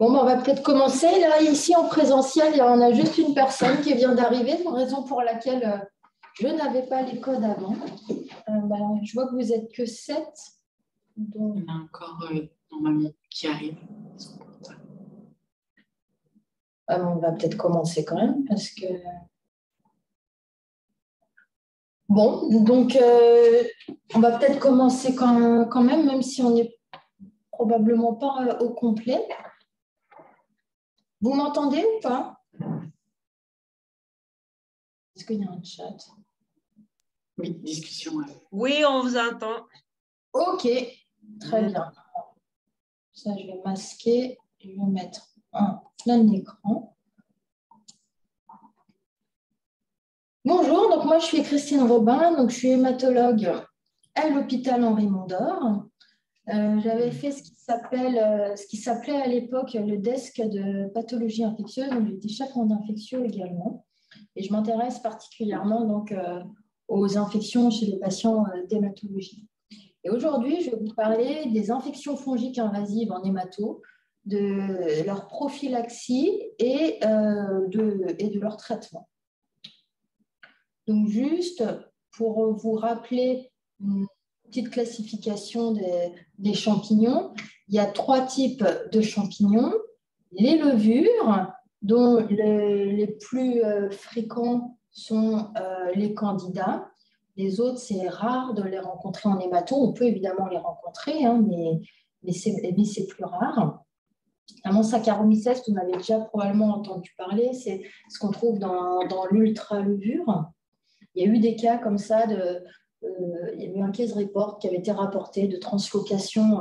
Bon, ben, on va peut-être commencer. Là, ici, en présentiel, on a juste une personne qui vient d'arriver, raison pour laquelle je n'avais pas les codes avant. Je vois que vous n'êtes que 7. Donc... Il y en a encore normalement qui arrivent. On va peut-être commencer quand même parce que... Bon, donc on va peut-être commencer quand même si on n'est probablement pas au complet. Vous m'entendez ou pas? Est-ce qu'il y a un chat? Oui, discussion. Oui, on vous entend. Ok, très bien. Ça, je vais masquer. Je vais mettre un plein écran. Bonjour, donc moi je suis Christine Robin, donc je suis hématologue à l'hôpital Henri Mondor. J'avais fait ce qui s'appelait à l'époque le desk de pathologie infectieuse, donc j'étais chef d'infectio également. Et je m'intéresse particulièrement donc, aux infections chez les patients d'hématologie. Et aujourd'hui, je vais vous parler des infections fongiques invasives en hémato, de leur prophylaxie et de leur traitement. Donc, juste pour vous rappeler une petite classification des champignons, il y a 3 types de champignons. Les levures, dont les plus fréquents sont les candidats. Les autres, c'est rare de les rencontrer en hémato. On peut évidemment les rencontrer, hein, mais c'est plus rare. Notamment Saccharomyces, vous en avez déjà probablement entendu parler, c'est ce qu'on trouve dans l'ultra-levure. Il y a eu des cas comme ça, il y a eu un case report qui avait été rapporté de translocation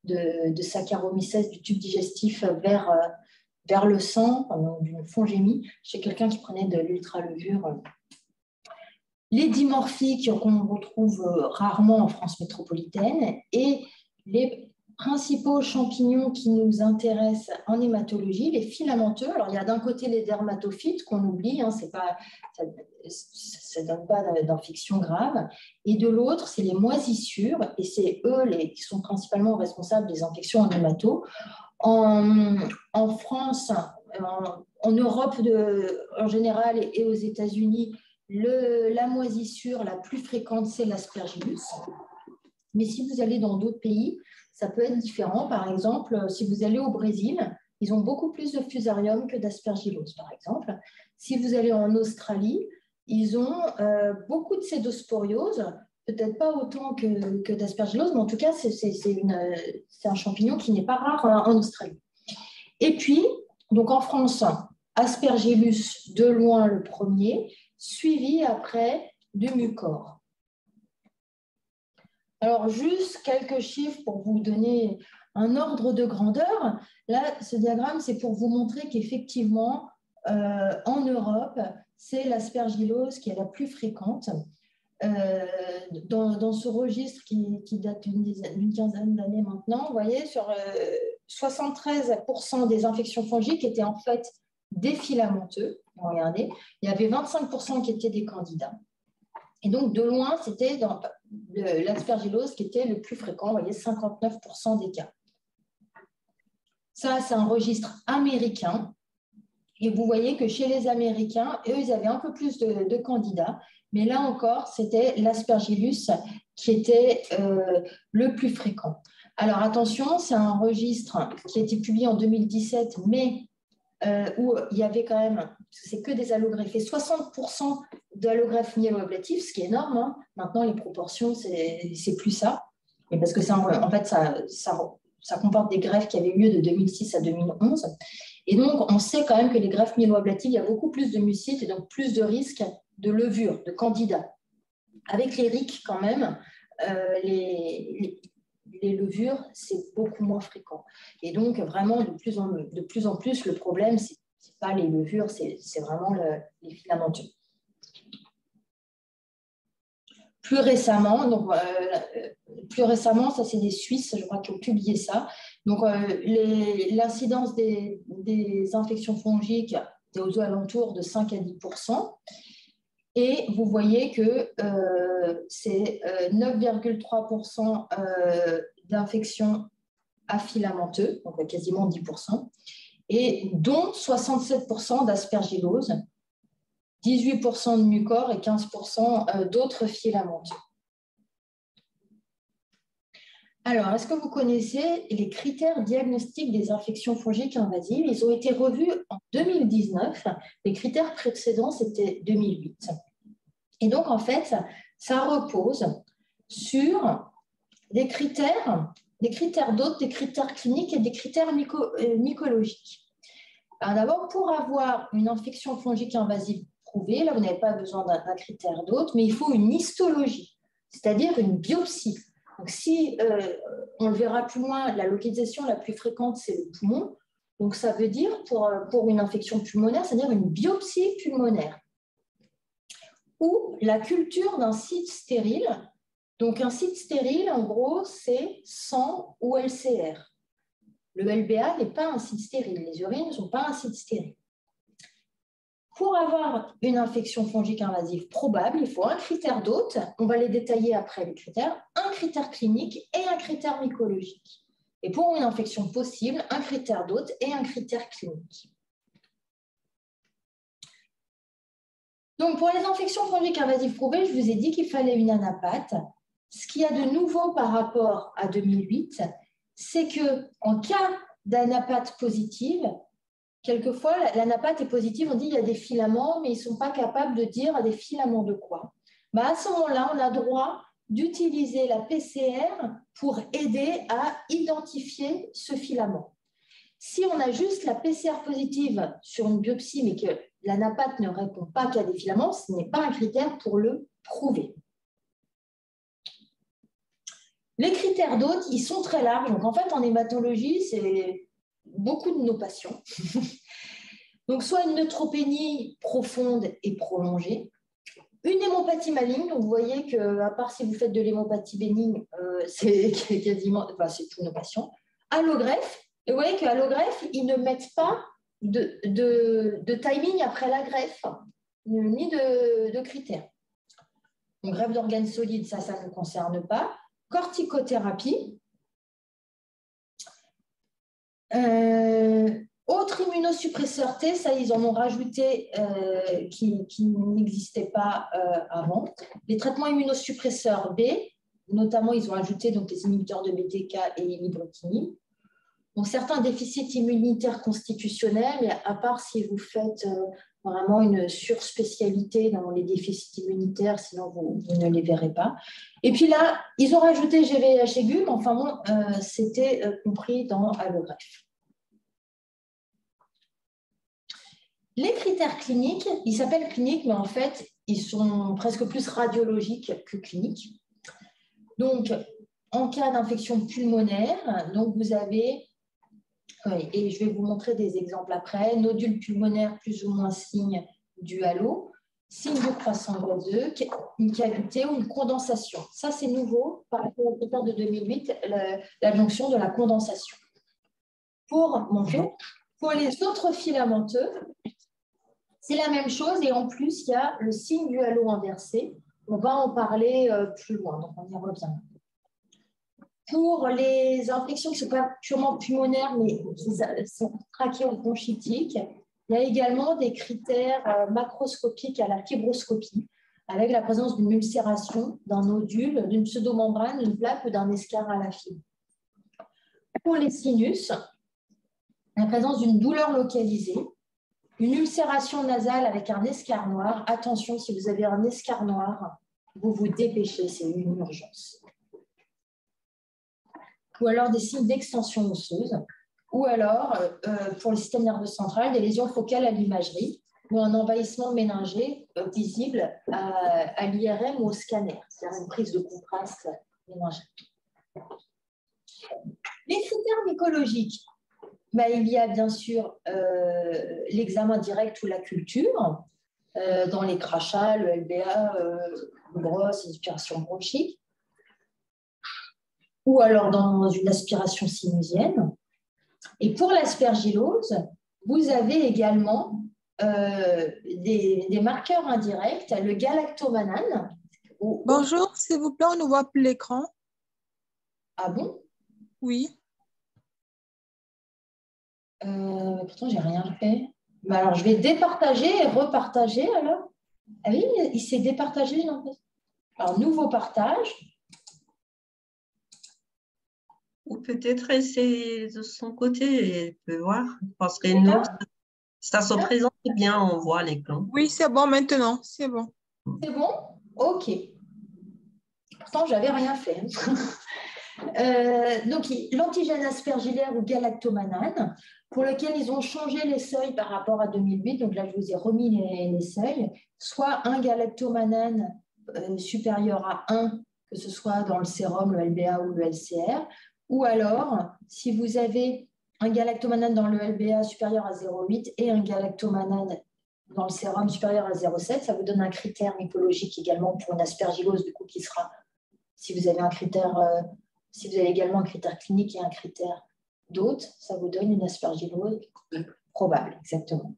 de Saccharomyces du tube digestif vers le sang, d'une fongémie, chez quelqu'un qui prenait de l'ultra-levure. Les dimorphiques qu'on retrouve rarement en France métropolitaine et les principaux champignons qui nous intéressent en hématologie, les filamenteux. Alors, il y a d'un côté les dermatophytes qu'on oublie, hein, ça ne donne pas d'infection grave. Et de l'autre, c'est les moisissures, et c'est eux qui sont principalement responsables des infections en hémato. En France, en Europe en général et aux États-Unis, la moisissure la plus fréquente, c'est l'aspergillus. Mais si vous allez dans d'autres pays, ça peut être différent. Par exemple, si vous allez au Brésil, ils ont beaucoup plus de fusarium que d'aspergillose, par exemple. Si vous allez en Australie, ils ont beaucoup de cédosporiose, peut-être pas autant que d'aspergillose, mais en tout cas, c'est un champignon qui n'est pas rare en Australie. Et puis, donc en France, aspergillus de loin le premier, suivi après du mucor. Alors, juste quelques chiffres pour vous donner un ordre de grandeur. Là, ce diagramme, c'est pour vous montrer qu'effectivement, en Europe, c'est l'aspergillose qui est la plus fréquente. Dans ce registre qui date d'une quinzaine d'années maintenant, vous voyez, sur 73% des infections fongiques étaient en fait des filamenteux. Regardez, il y avait 25% qui étaient des candidats. Et donc, de loin, c'était l'aspergillose qui était le plus fréquent, vous voyez, 59% des cas. Ça, c'est un registre américain. Et vous voyez que chez les Américains, eux, ils avaient un peu plus de candidats. Mais là encore, c'était l'aspergillus qui était le plus fréquent. Alors, attention, c'est un registre qui a été publié en 2017, mais où il y avait quand même, c'est que des allogreffés, 60% d'allogreffes myéloablatifs, ce qui est énorme. Hein. Maintenant, les proportions, c'est plus ça. Mais parce que en fait, ça comporte des greffes qui avaient lieu de 2006 à 2011. Et donc, on sait quand même que les greffes myéloablatives, il y a beaucoup plus de mucites et donc plus de risques de levure, de candidats. Avec les RIC, quand même, les levures, c'est beaucoup moins fréquent. Et donc, vraiment, de plus en plus, le problème, ce n'est pas les levures, c'est vraiment les filamenteux. Plus récemment, ça c'est des Suisses, je crois qu'ils ont publié ça. Donc, l'incidence des infections fongiques est aux alentours de 5 à 10%. Et vous voyez que c'est 9,3% d'infections afilamenteux, donc quasiment 10%, et dont 67% d'aspergillose, 18% de mucor et 15% d'autres filamenteux. Alors, est-ce que vous connaissez les critères diagnostiques des infections fongiques invasives? Ils ont été revus en 2019. Les critères précédents, c'était 2008. Et donc, en fait, ça repose sur des critères d'hôtes, des critères cliniques et des critères mycologiques. Alors d'abord, pour avoir une infection fongique invasive prouvée, là, vous n'avez pas besoin d'un critère d'hôte, mais il faut une histologie, c'est-à-dire une biopsie. Donc, si on le verra plus loin, la localisation la plus fréquente, c'est le poumon. Donc, ça veut dire, pour une infection pulmonaire, c'est-à-dire une biopsie pulmonaire. Ou la culture d'un site stérile. Donc, un site stérile, en gros, c'est sang ou LCR. Le LBA n'est pas un site stérile. Les urines ne sont pas un site stérile. Pour avoir une infection fongique invasive probable, il faut un critère d'hôte. On va les détailler après, les critères. Un critère clinique et un critère mycologique. Et pour une infection possible, un critère d'hôte et un critère clinique. Donc, pour les infections fongiques invasives prouvées, je vous ai dit qu'il fallait une anapathe. Ce qu'il y a de nouveau par rapport à 2008, c'est qu'en cas d'anapathe positive, quelquefois, l'anapathe est positive, on dit qu'il y a des filaments, mais ils ne sont pas capables de dire des filaments de quoi. À ce moment-là, on a droit d'utiliser la PCR pour aider à identifier ce filament. Si on a juste la PCR positive sur une biopsie, mais que l'anapathe ne répond pas qu'il y a des filaments, ce n'est pas un critère pour le prouver. Les critères d'hôtes, ils sont très larges. Donc, en fait, en hématologie, c'est beaucoup de nos patients. Donc, soit une neutropénie profonde et prolongée, une hémopathie maligne. Donc, vous voyez qu'à part si vous faites de l'hémopathie bénigne, c'est quasiment, enfin, c'est tous nos patients. Allogreffe. Et vous voyez qu'à l'allogreffe, ils ne mettent pas de timing après la greffe, ni de critères. Donc, greffe d'organes solides, ça ne nous concerne pas. Corticothérapie. Autre immunosuppresseur T, ça ils en ont rajouté qui n'existait pas avant. Les traitements immunosuppresseurs B, notamment ils ont ajouté donc, les inhibiteurs de BTK et l'ibrutinib. Donc, certains déficits immunitaires constitutionnels, mais à part si vous faites vraiment une surspécialité dans les déficits immunitaires, sinon vous ne les verrez pas. Et puis là, ils ont rajouté GVH aigu, mais enfin bon, c'était compris dans allogreffe. Les critères cliniques, ils s'appellent cliniques, mais en fait, ils sont presque plus radiologiques que cliniques. Donc, en cas d'infection pulmonaire, donc vous avez, et je vais vous montrer des exemples après, nodule pulmonaire plus ou moins signe du halo, signe de croissant gazeux, une cavité ou une condensation. Ça, c'est nouveau par rapport au critère de 2008, l'adjonction de la condensation. Pour les autres filamenteux, c'est la même chose et en plus, il y a le signe du halo inversé. On va en parler plus loin, donc on y revient. Pour les infections qui ne sont pas purement pulmonaires, mais qui sont trachéobronchitiques, il y a également des critères macroscopiques à la fibroscopie, avec la présence d'une ulcération, d'un nodule, d'une pseudomembrane, d'une plaque ou d'un escarre à la fibre. Pour les sinus, la présence d'une douleur localisée, une ulcération nasale avec un escarre noir. Attention, si vous avez un escarre noir, vous vous dépêchez, c'est une urgence. Ou alors des signes d'extension osseuse, ou alors, pour le système nerveux central, des lésions focales à l'imagerie, ou un envahissement méningé visible à l'IRM ou au scanner, c'est-à-dire une prise de contraste méningée. Les critères mycologiques, il y a bien sûr l'examen direct ou la culture, dans les crachats, le LBA, le brosse, l'aspiration bronchique, ou alors dans une aspiration sinusienne. Et pour l'aspergillose, vous avez également des marqueurs indirects, le galactomannan. Bonjour, s'il vous plaît, on ne voit plus l'écran. Ah bon? Oui. Pourtant, je n'ai rien fait. Mais alors, je vais départager et repartager alors. Ah oui, il s'est départagé. Non. Alors, nouveau partage. Ou peut-être essayer de son côté et peut voir. Parce que nous, ça se présente bien, on voit l'écran. Oui, c'est bon maintenant, c'est bon. C'est bon? Ok. Pourtant, je n'avais rien fait. Donc, l'antigène aspergillaire ou galactomanane, pour lequel ils ont changé les seuils par rapport à 2008. Donc là, je vous ai remis les seuils. Soit un galactomanane supérieur à 1, que ce soit dans le sérum, le LBA ou le LCR. Ou alors, si vous avez un galactomanane dans le LBA supérieur à 0,8 et un galactomanane dans le sérum supérieur à 0,7, ça vous donne un critère mycologique également pour une aspergillose, du coup, qui sera, si vous avez un critère, si vous avez également un critère clinique et un critère d'hôte, ça vous donne une aspergillose probable, exactement.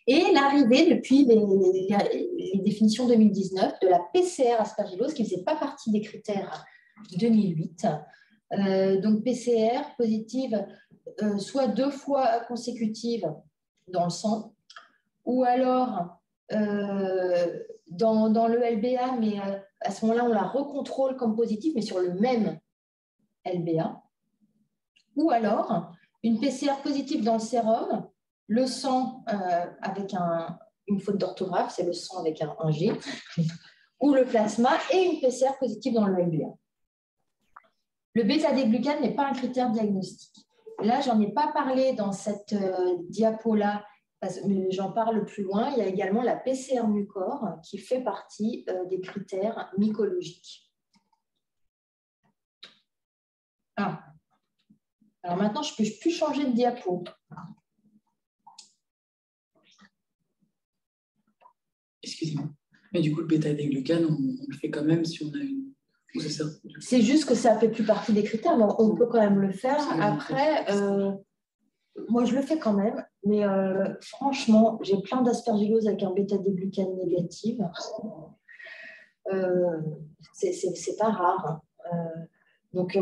Et l'arrivée, depuis les définitions 2019, de la PCR aspergillose, qui ne faisait pas partie des critères 2008. Donc PCR positive, soit 2 fois consécutive dans le sang, ou alors dans le LBA, mais à ce moment-là, on la recontrôle comme positive, mais sur le même LBA. Ou alors, une PCR positive dans le sérum, le sang avec une faute d'orthographe, c'est le sang avec un G, ou le plasma, et une PCR positive dans le LBA. Le bêta-déglucane n'est pas un critère diagnostique. Là, je n'en ai pas parlé dans cette diapo-là, mais j'en parle plus loin. Il y a également la PCR mucor qui fait partie des critères mycologiques. Ah. Alors maintenant, je ne peux plus changer de diapo. Excusez-moi. Mais du coup, le bêta-déglucane, on le fait quand même si on a une... C'est juste que ça ne fait plus partie des critères, mais on peut quand même le faire. Après, moi, je le fais quand même, mais franchement, j'ai plein d'aspergillose avec un bêta-déglucane négatif. C'est pas rare. Donc,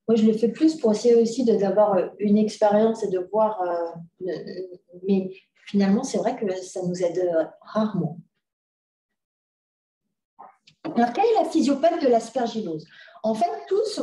moi, je le fais plus pour essayer aussi d'avoir une expérience et de voir. Mais finalement, c'est vrai que ça nous aide rarement. Alors, quelle est la physiopathie de l'aspergillose? En fait,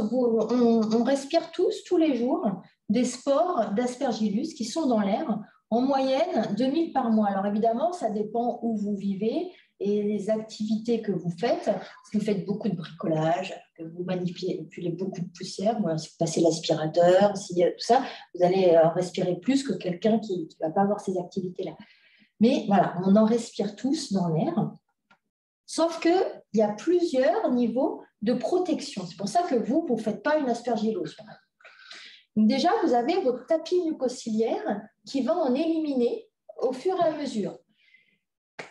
on respire tous les jours, des spores d'aspergillus qui sont dans l'air, en moyenne 2000 par mois. Alors évidemment, ça dépend où vous vivez et les activités que vous faites. Si vous faites beaucoup de bricolage, que vous manipulez beaucoup de poussière, si vous passez l'aspirateur, tout ça, vous allez respirer plus que quelqu'un qui ne va pas avoir ces activités-là. Mais voilà, on en respire tous dans l'air. Sauf qu'il y a plusieurs niveaux de protection. C'est pour ça que vous ne faites pas une aspergillose. Donc déjà, vous avez votre tapis mucociliaire qui va en éliminer au fur et à mesure.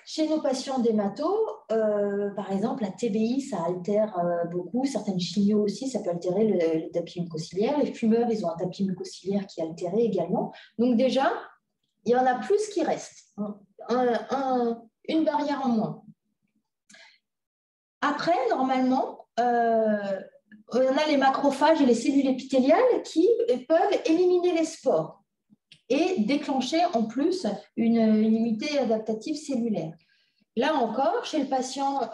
Chez nos patients d'hémato, par exemple, la TBI, ça altère beaucoup. Certaines chimios aussi, ça peut altérer le tapis mucociliaire. Les fumeurs, ils ont un tapis mucociliaire qui est altéré également. Donc déjà, il y en a plus qui restent. Une barrière en moins. Après, normalement, on a les macrophages et les cellules épithéliales qui peuvent éliminer les spores et déclencher en plus une immunité adaptative cellulaire. Là encore, chez le patient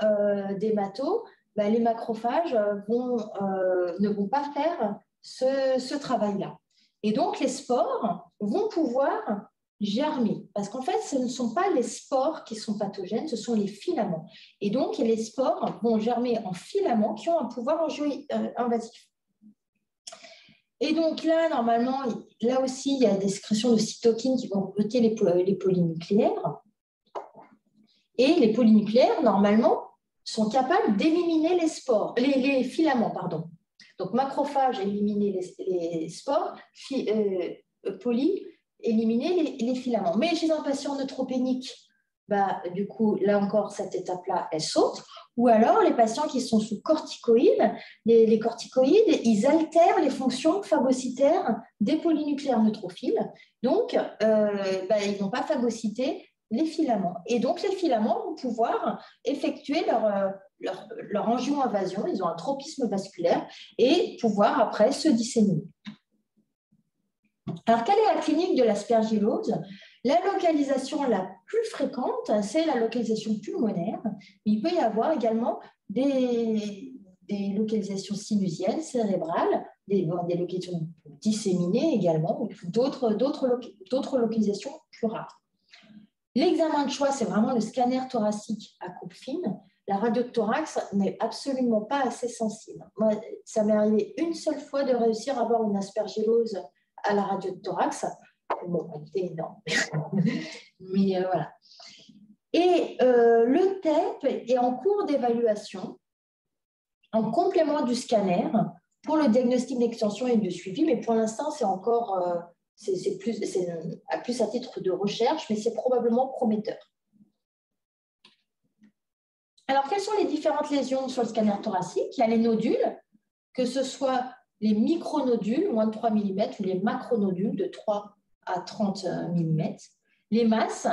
d'hémato, les macrophages ne vont pas faire ce travail-là. Et donc, les spores vont pouvoir germer. Parce qu'en fait, ce ne sont pas les spores qui sont pathogènes, ce sont les filaments. Et donc, les spores vont germer en filaments qui ont un pouvoir invasif. Et donc là, normalement, là aussi, il y a des sécrétions de cytokines qui vont recruter les polynucléaires. Et les polynucléaires, normalement, sont capables d'éliminer les spores, les filaments, pardon. Donc, macrophages, éliminer les spores, éliminer les filaments. Mais chez un patient neutropénique, du coup, là encore, cette étape-là, elle saute. Ou alors, les patients qui sont sous corticoïdes, les corticoïdes, ils altèrent les fonctions phagocytaires des polynucléaires neutrophiles. Donc, ils ne vont pas phagocyter les filaments. Et donc, les filaments vont pouvoir effectuer leur angio-invasion, ils ont un tropisme vasculaire, et pouvoir après se disséminer. Alors, quelle est la clinique de l'aspergillose? La localisation la plus fréquente, c'est la localisation pulmonaire. Il peut y avoir également des localisations sinusiennes, cérébrales, des localisations disséminées également, ou d'autres localisations plus rares. L'examen de choix, c'est vraiment le scanner thoracique à coupe fine. La radio de thorax n'est absolument pas assez sensible. Moi, ça m'est arrivé une seule fois de réussir à avoir une aspergillose à la radio de thorax. Bon, elle était énorme. Mais voilà. Et le TEP est en cours d'évaluation en complément du scanner pour le diagnostic d'extension et de suivi. Mais pour l'instant, c'est encore c'est plus à titre de recherche, mais c'est probablement prometteur. Alors, quelles sont les différentes lésions sur le scanner thoracique? Il y a les nodules, que ce soit les micronodules, moins de 3 mm, ou les macronodules de 3 à 30 mm. Les masses,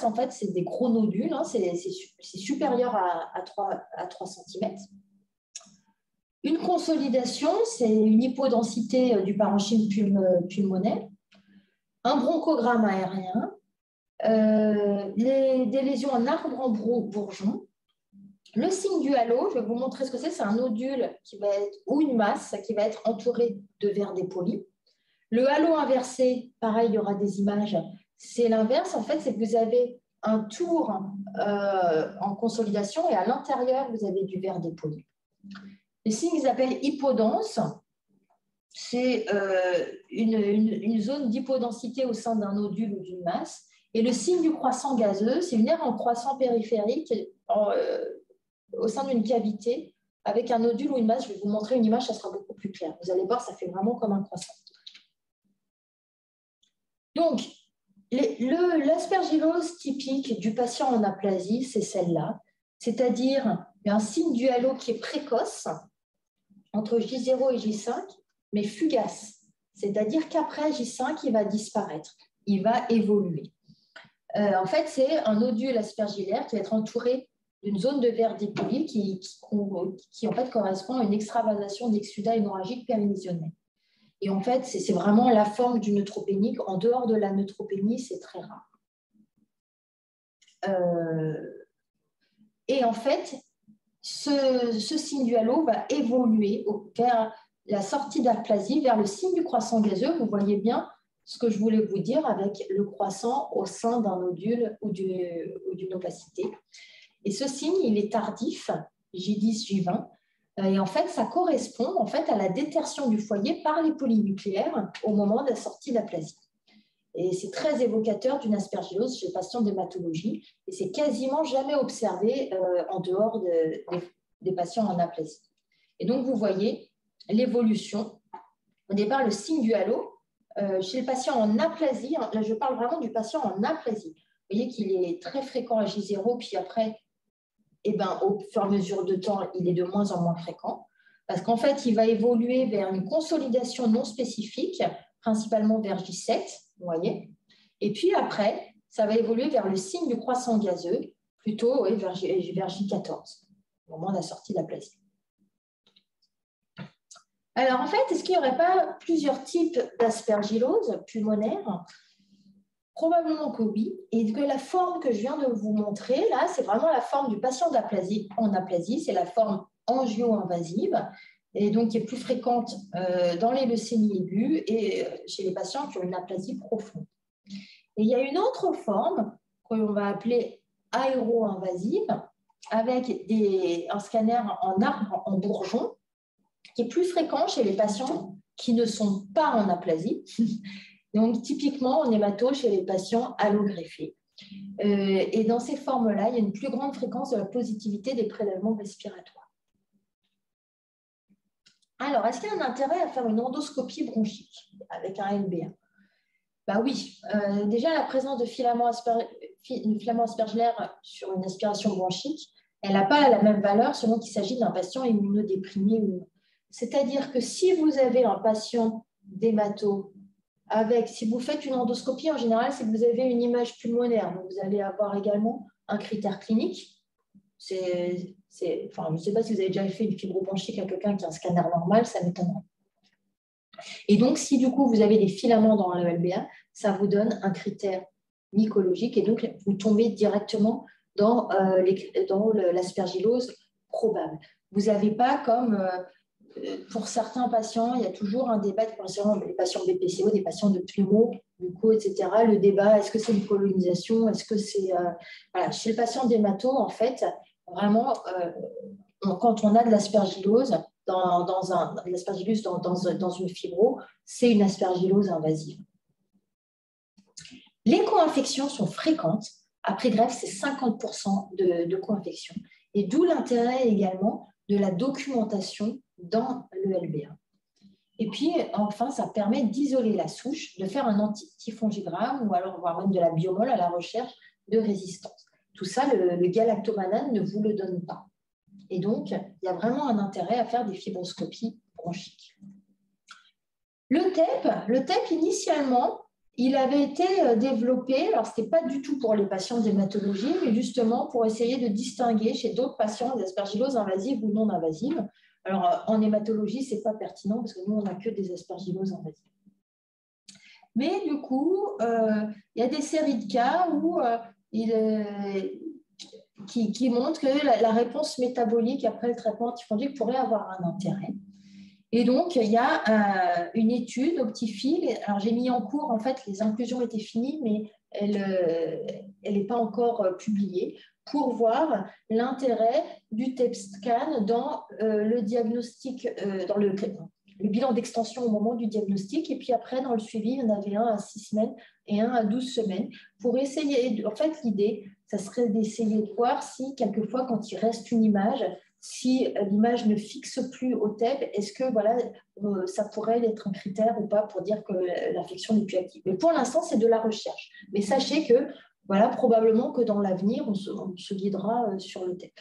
en fait, c'est des gros nodules, hein, c'est supérieur à 3 cm. Une consolidation, c'est une hypodensité du parenchyme pulmonaire. Un bronchogramme aérien, des lésions en arbre en bourgeon. Le signe du halo, je vais vous montrer ce que c'est un nodule qui va être, ou une masse qui va être entourée de verres dépolis. Le halo inversé, pareil, il y aura des images. C'est l'inverse, en fait, c'est que vous avez un tour en consolidation et à l'intérieur, vous avez du verre dépoli. Les signes qu'ils appellent hypodense, c'est une zone d'hypodensité au sein d'un nodule ou d'une masse. Et le signe du croissant gazeux, c'est une aire en croissant périphérique au sein d'une cavité avec un nodule ou une masse. Je vais vous montrer une image, ça sera beaucoup plus clair. Vous allez voir, ça fait vraiment comme un croissant. Donc, l'aspergillose typique du patient en aplasie, c'est celle-là, c'est-à-dire un signe du halo qui est précoce, entre J0 et J5, mais fugace, c'est-à-dire qu'après J5, il va disparaître, il va évoluer. En fait, c'est un nodule aspergillaire qui va être entouré d'une zone de verre dépoli qui en fait correspond à une extravasation d'exsudat hémorragique périnésionnel. Et en fait, c'est vraiment la forme du neutropénie. En dehors de la neutropénie, c'est très rare. Et en fait, ce signe du halo va évoluer vers la sortie d'aplasie, vers le signe du croissant gazeux. Vous voyez bien ce que je voulais vous dire avec le croissant au sein d'un nodule ou d'une opacité. Et ce signe, il est tardif, J10, J20. Et en fait, ça correspond en fait à la détertion du foyer par les polynucléaires au moment de la sortie d'aplasie. Et c'est très évocateur d'une aspergillose chez les patients d'hématologie. Et c'est quasiment jamais observé en dehors des patients en aplasie. Et donc, vous voyez l'évolution. Au départ, le signe du halo, chez le patient en aplasie, là, je parle vraiment du patient en aplasie. Vous voyez qu'il est très fréquent à J0, puis après, au fur et à mesure de temps, il est de moins en moins fréquent. Parce qu'en fait, il va évoluer vers une consolidation non spécifique, principalement vers J7, vous voyez. Et puis après, ça va évoluer vers le signe du croissant gazeux, plutôt vers J14, au moment de la sortie de l'aplasie. Alors en fait, est-ce qu'il n'y aurait pas plusieurs types d'aspergillose pulmonaire? Probablement que oui, et que la forme que je viens de vous montrer, là, c'est vraiment la forme du patient en aplasie, c'est la forme angio-invasive, et donc qui est plus fréquente dans les leucémies aiguës et chez les patients qui ont une aplasie profonde. Et il y a une autre forme qu'on va appeler aéro-invasive, avec un scanner en arbre en bourgeon, qui est plus fréquent chez les patients qui ne sont pas en aplasie. Donc, typiquement, en hémato, chez les patients allogreffés. Et dans ces formes-là, il y a une plus grande fréquence de la positivité des prélèvements respiratoires. Alors, est-ce qu'il y a un intérêt à faire une endoscopie bronchique avec un LBA? Ben oui. Déjà, la présence de filaments aspergillaires sur une aspiration bronchique, elle n'a pas la même valeur selon qu'il s'agit d'un patient immunodéprimé ou non. C'est-à-dire que si vous avez un patient d'hémato, si vous faites une endoscopie, en général, c'est que vous avez une image pulmonaire. Donc, vous allez avoir également un critère clinique. Je ne sais pas si vous avez déjà fait une fibrobronchique à quelqu'un qui a un scanner normal, ça m'étonnerait. Et donc, si du coup, vous avez des filaments dans le LBA, ça vous donne un critère mycologique et donc vous tombez directement dans l'aspergillose probable. Vous n'avez pas comme pour certains patients, il y a toujours un débat concernant les patients BPCO, des patients de pneumo, muco, etc. Le débat, est-ce que c'est une colonisation, est-ce que c'est… voilà. Chez le patient d'hémato, en fait, vraiment, quand on a de l'aspergillose, l'aspergillose dans une fibro, c'est une aspergillose invasive. Les co-infections sont fréquentes. Après greffe, c'est 50% de co-infections. Et d'où l'intérêt également de la documentation dans le LBA. Et puis, enfin, ça permet d'isoler la souche, de faire un antifongigramme ou alors voire même de la biomol à la recherche de résistance. Tout ça, le galactomanane ne vous le donne pas. Et donc, il y a vraiment un intérêt à faire des fibroscopies bronchiques. Le TEP, initialement, il avait été développé, alors ce n'était pas du tout pour les patients d'hématologie, mais justement pour essayer de distinguer chez d'autres patients des aspergilloses invasives ou non invasives. Alors, en hématologie, ce n'est pas pertinent parce que nous, on n'a que des aspergilloses invasives. Mais du coup, il y a des séries de cas où qui montrent que la réponse métabolique après le traitement antifongique pourrait avoir un intérêt. Et donc, il y a une étude optifile. Alors, j'ai mis en cours, en fait, les inclusions étaient finies, mais elle n'est pas encore publiée, pour voir l'intérêt du TEP scan dans le diagnostic, dans le bilan d'extension au moment du diagnostic. Et puis après, dans le suivi, il y en avait un à 6 semaines et un à 12 semaines pour essayer. En fait, l'idée, ça serait d'essayer de voir si, quelquefois, quand il reste une image, si l'image ne fixe plus au TEP, est-ce que voilà, ça pourrait être un critère ou pas pour dire que l'infection n'est plus active. Mais pour l'instant, c'est de la recherche. Mais sachez que voilà, probablement que dans l'avenir, on se guidera sur le TEP.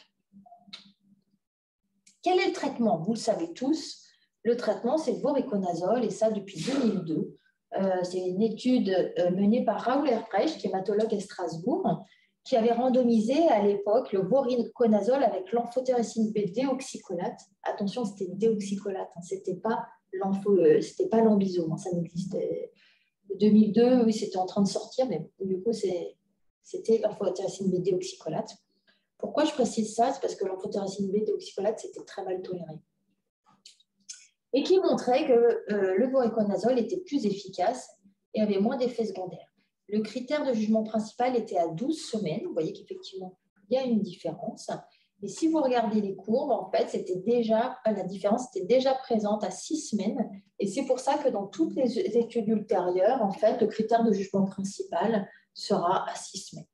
Quel est le traitement? Vous le savez tous. Le traitement, c'est le voriconazole, et ça depuis 2002. C'est une étude menée par Raoul Herprecht, qui est hématologue à Strasbourg, qui avait randomisé à l'époque le voriconazole avec l'amphotericine B déoxycholate. Attention, c'était déoxycholate, hein, c'était pas l'ambisome, ça n'existait. 2002, oui, c'était en train de sortir, mais du coup, c'était l'amphotericine B déoxycholate. Pourquoi je précise ça? C'est parce que l'amphotericine B déoxycholate, c'était très mal toléré. Et qui montrait que le voriconazole était plus efficace et avait moins d'effets secondaires. Le critère de jugement principal était à 12 semaines. Vous voyez qu'effectivement, il y a une différence. Et si vous regardez les courbes, en fait, la différence était déjà présente à 6 semaines. Et c'est pour ça que dans toutes les études ultérieures, en fait, le critère de jugement principal sera à 6 semaines.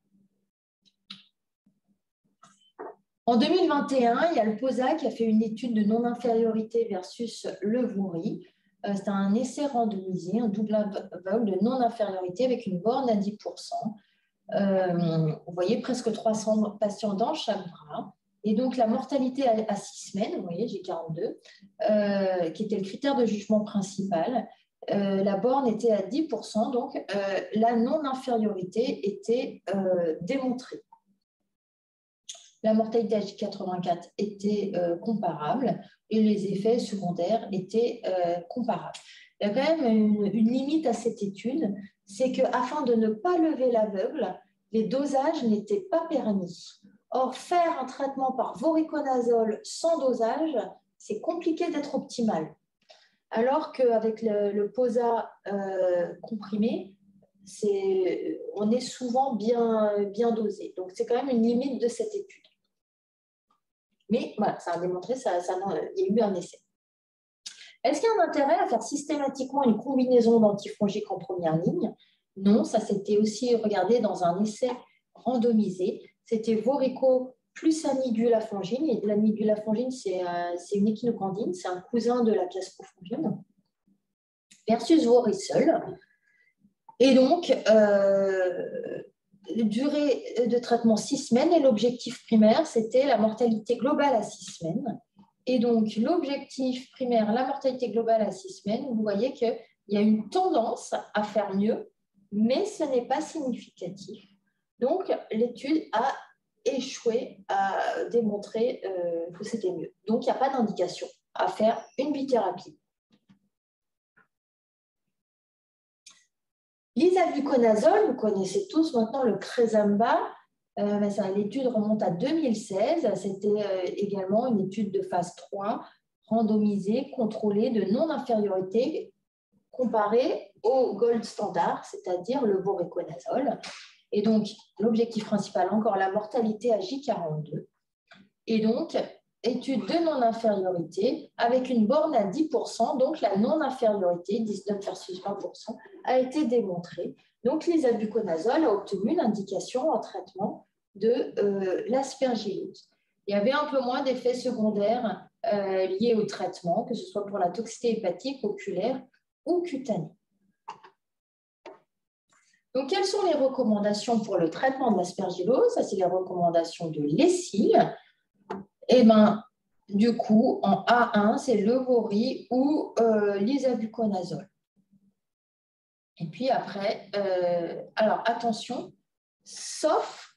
En 2021, il y a le POSA qui a fait une étude de non-infériorité versus le VORI. C'est un essai randomisé, un double aveugle de non-infériorité avec une borne à 10%. Vous voyez presque 300 patients dans chaque bras. Et donc, la mortalité à 6 semaines, vous voyez, j'ai 42, qui était le critère de jugement principal. La borne était à 10%, donc la non-infériorité était démontrée. La mortalité à J84 était comparable et les effets secondaires étaient comparables. Il y a quand même une limite à cette étude, c'est qu'afin de ne pas lever l'aveugle, les dosages n'étaient pas permis. Or, faire un traitement par voriconazole sans dosage, c'est compliqué d'être optimal. Alors qu'avec le POSA comprimé, on est souvent bien dosé. Donc, c'est quand même une limite de cette étude. Mais voilà, ça a démontré, il y a eu un essai. Est-ce qu'il y a un intérêt à faire systématiquement une combinaison d'antifongiques en première ligne? Non, ça s'était aussi regardé dans un essai randomisé. C'était Vorico plus amidulafangine. Et l'amidulafangine, c'est une échinocandine, c'est un cousin de la plasmofangine, versus Vori seul. Et donc, durée de traitement 6 semaines et l'objectif primaire, c'était la mortalité globale à 6 semaines. Et donc, l'objectif primaire, la mortalité globale à 6 semaines, vous voyez qu'il y a une tendance à faire mieux, mais ce n'est pas significatif. Donc, l'étude a échoué à démontrer que c'était mieux. Donc, il n'y a pas d'indication à faire une bithérapie. L'isavuconazole, vous connaissez tous maintenant le Cresemba. L'étude remonte à 2016. C'était également une étude de phase 3, randomisée, contrôlée de non-infériorité comparée au gold standard, c'est-à-dire le voriconazole. Et donc, l'objectif principal, encore la mortalité à J42. Et donc, étude de non-infériorité avec une borne à 10%, donc la non-infériorité, 19 versus 20%, a été démontrée. Donc, l'isavuconazole a obtenu une indication en traitement de l'aspergillose. Il y avait un peu moins d'effets secondaires liés au traitement, que ce soit pour la toxicité hépatique, oculaire ou cutanée. Donc, quelles sont les recommandations pour le traitement de l'aspergillose? Ça, c'est les recommandations de l'ESIL. Et bien, du coup, en A1, c'est le vori ou l'isavuconazole. Et puis après, alors attention, sauf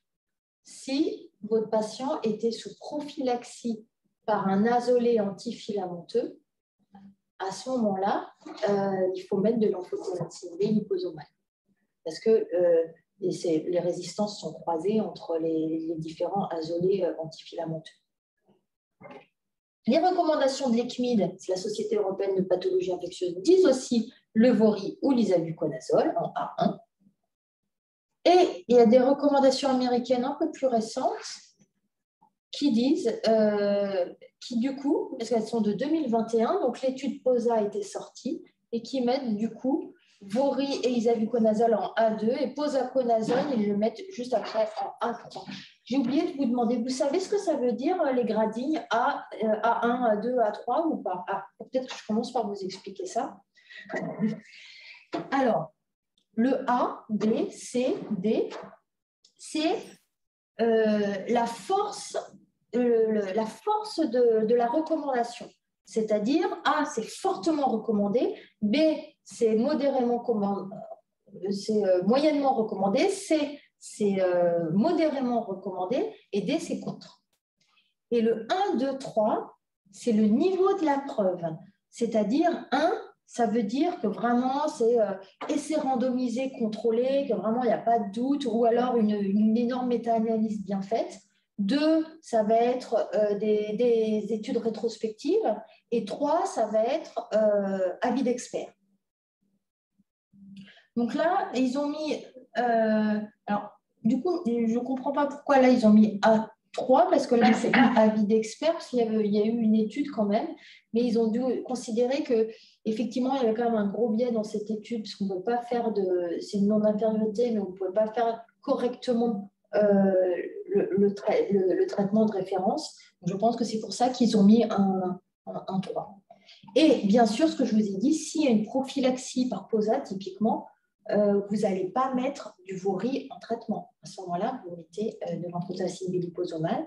si votre patient était sous prophylaxie par un azoné antifilamenteux, à ce moment-là, il faut mettre de l'amphotéricine B liposomale. Parce que les résistances sont croisées entre les différents azolés antifilamenteux. Les recommandations de l'ECMID, c'est la Société européenne de pathologie infectieuse, disent aussi le vori ou l'isavuconazole en A1. Et il y a des recommandations américaines un peu plus récentes qui disent, qui du coup, parce qu'elles sont de 2021, donc l'étude POSA a été sortie, et qui mettent du coup vori et isavuconazole en A2 et posaconazole, ils le mettent juste après en A3. J'ai oublié de vous demander, vous savez ce que ça veut dire les gradings A1, A2, A3 ou pas? Peut-être que je commence par vous expliquer ça. Alors, le A, B, C, D, c'est la force de la recommandation. C'est-à-dire, A, c'est fortement recommandé, B, c'est moyennement recommandé, C, c'est modérément recommandé, et D, c'est contre. Et le 1, 2, 3, c'est le niveau de la preuve. C'est-à-dire, 1, ça veut dire que vraiment, c'est essai randomisé, contrôlé, que vraiment, il n'y a pas de doute, ou alors une énorme méta-analyse bien faite. 2, ça va être des études rétrospectives. Et 3, ça va être avis d'experts. Donc là, ils ont mis... alors, du coup, je ne comprends pas pourquoi là, ils ont mis A3, parce que là, ce n'est pas avis d'experts, parce qu'il y a eu une étude quand même, mais ils ont dû considérer qu'effectivement, il y avait quand même un gros biais dans cette étude, parce qu'on ne peut pas faire c'est une non-infériorité, mais on ne pouvait pas faire correctement le traitement de référence. Je pense que c'est pour ça qu'ils ont mis un 3. Et bien sûr, ce que je vous ai dit, s'il y a une prophylaxie par POSA, typiquement, vous n'allez pas mettre du vori en traitement. À ce moment-là, vous mettez de l'amphotéricine B liposomale,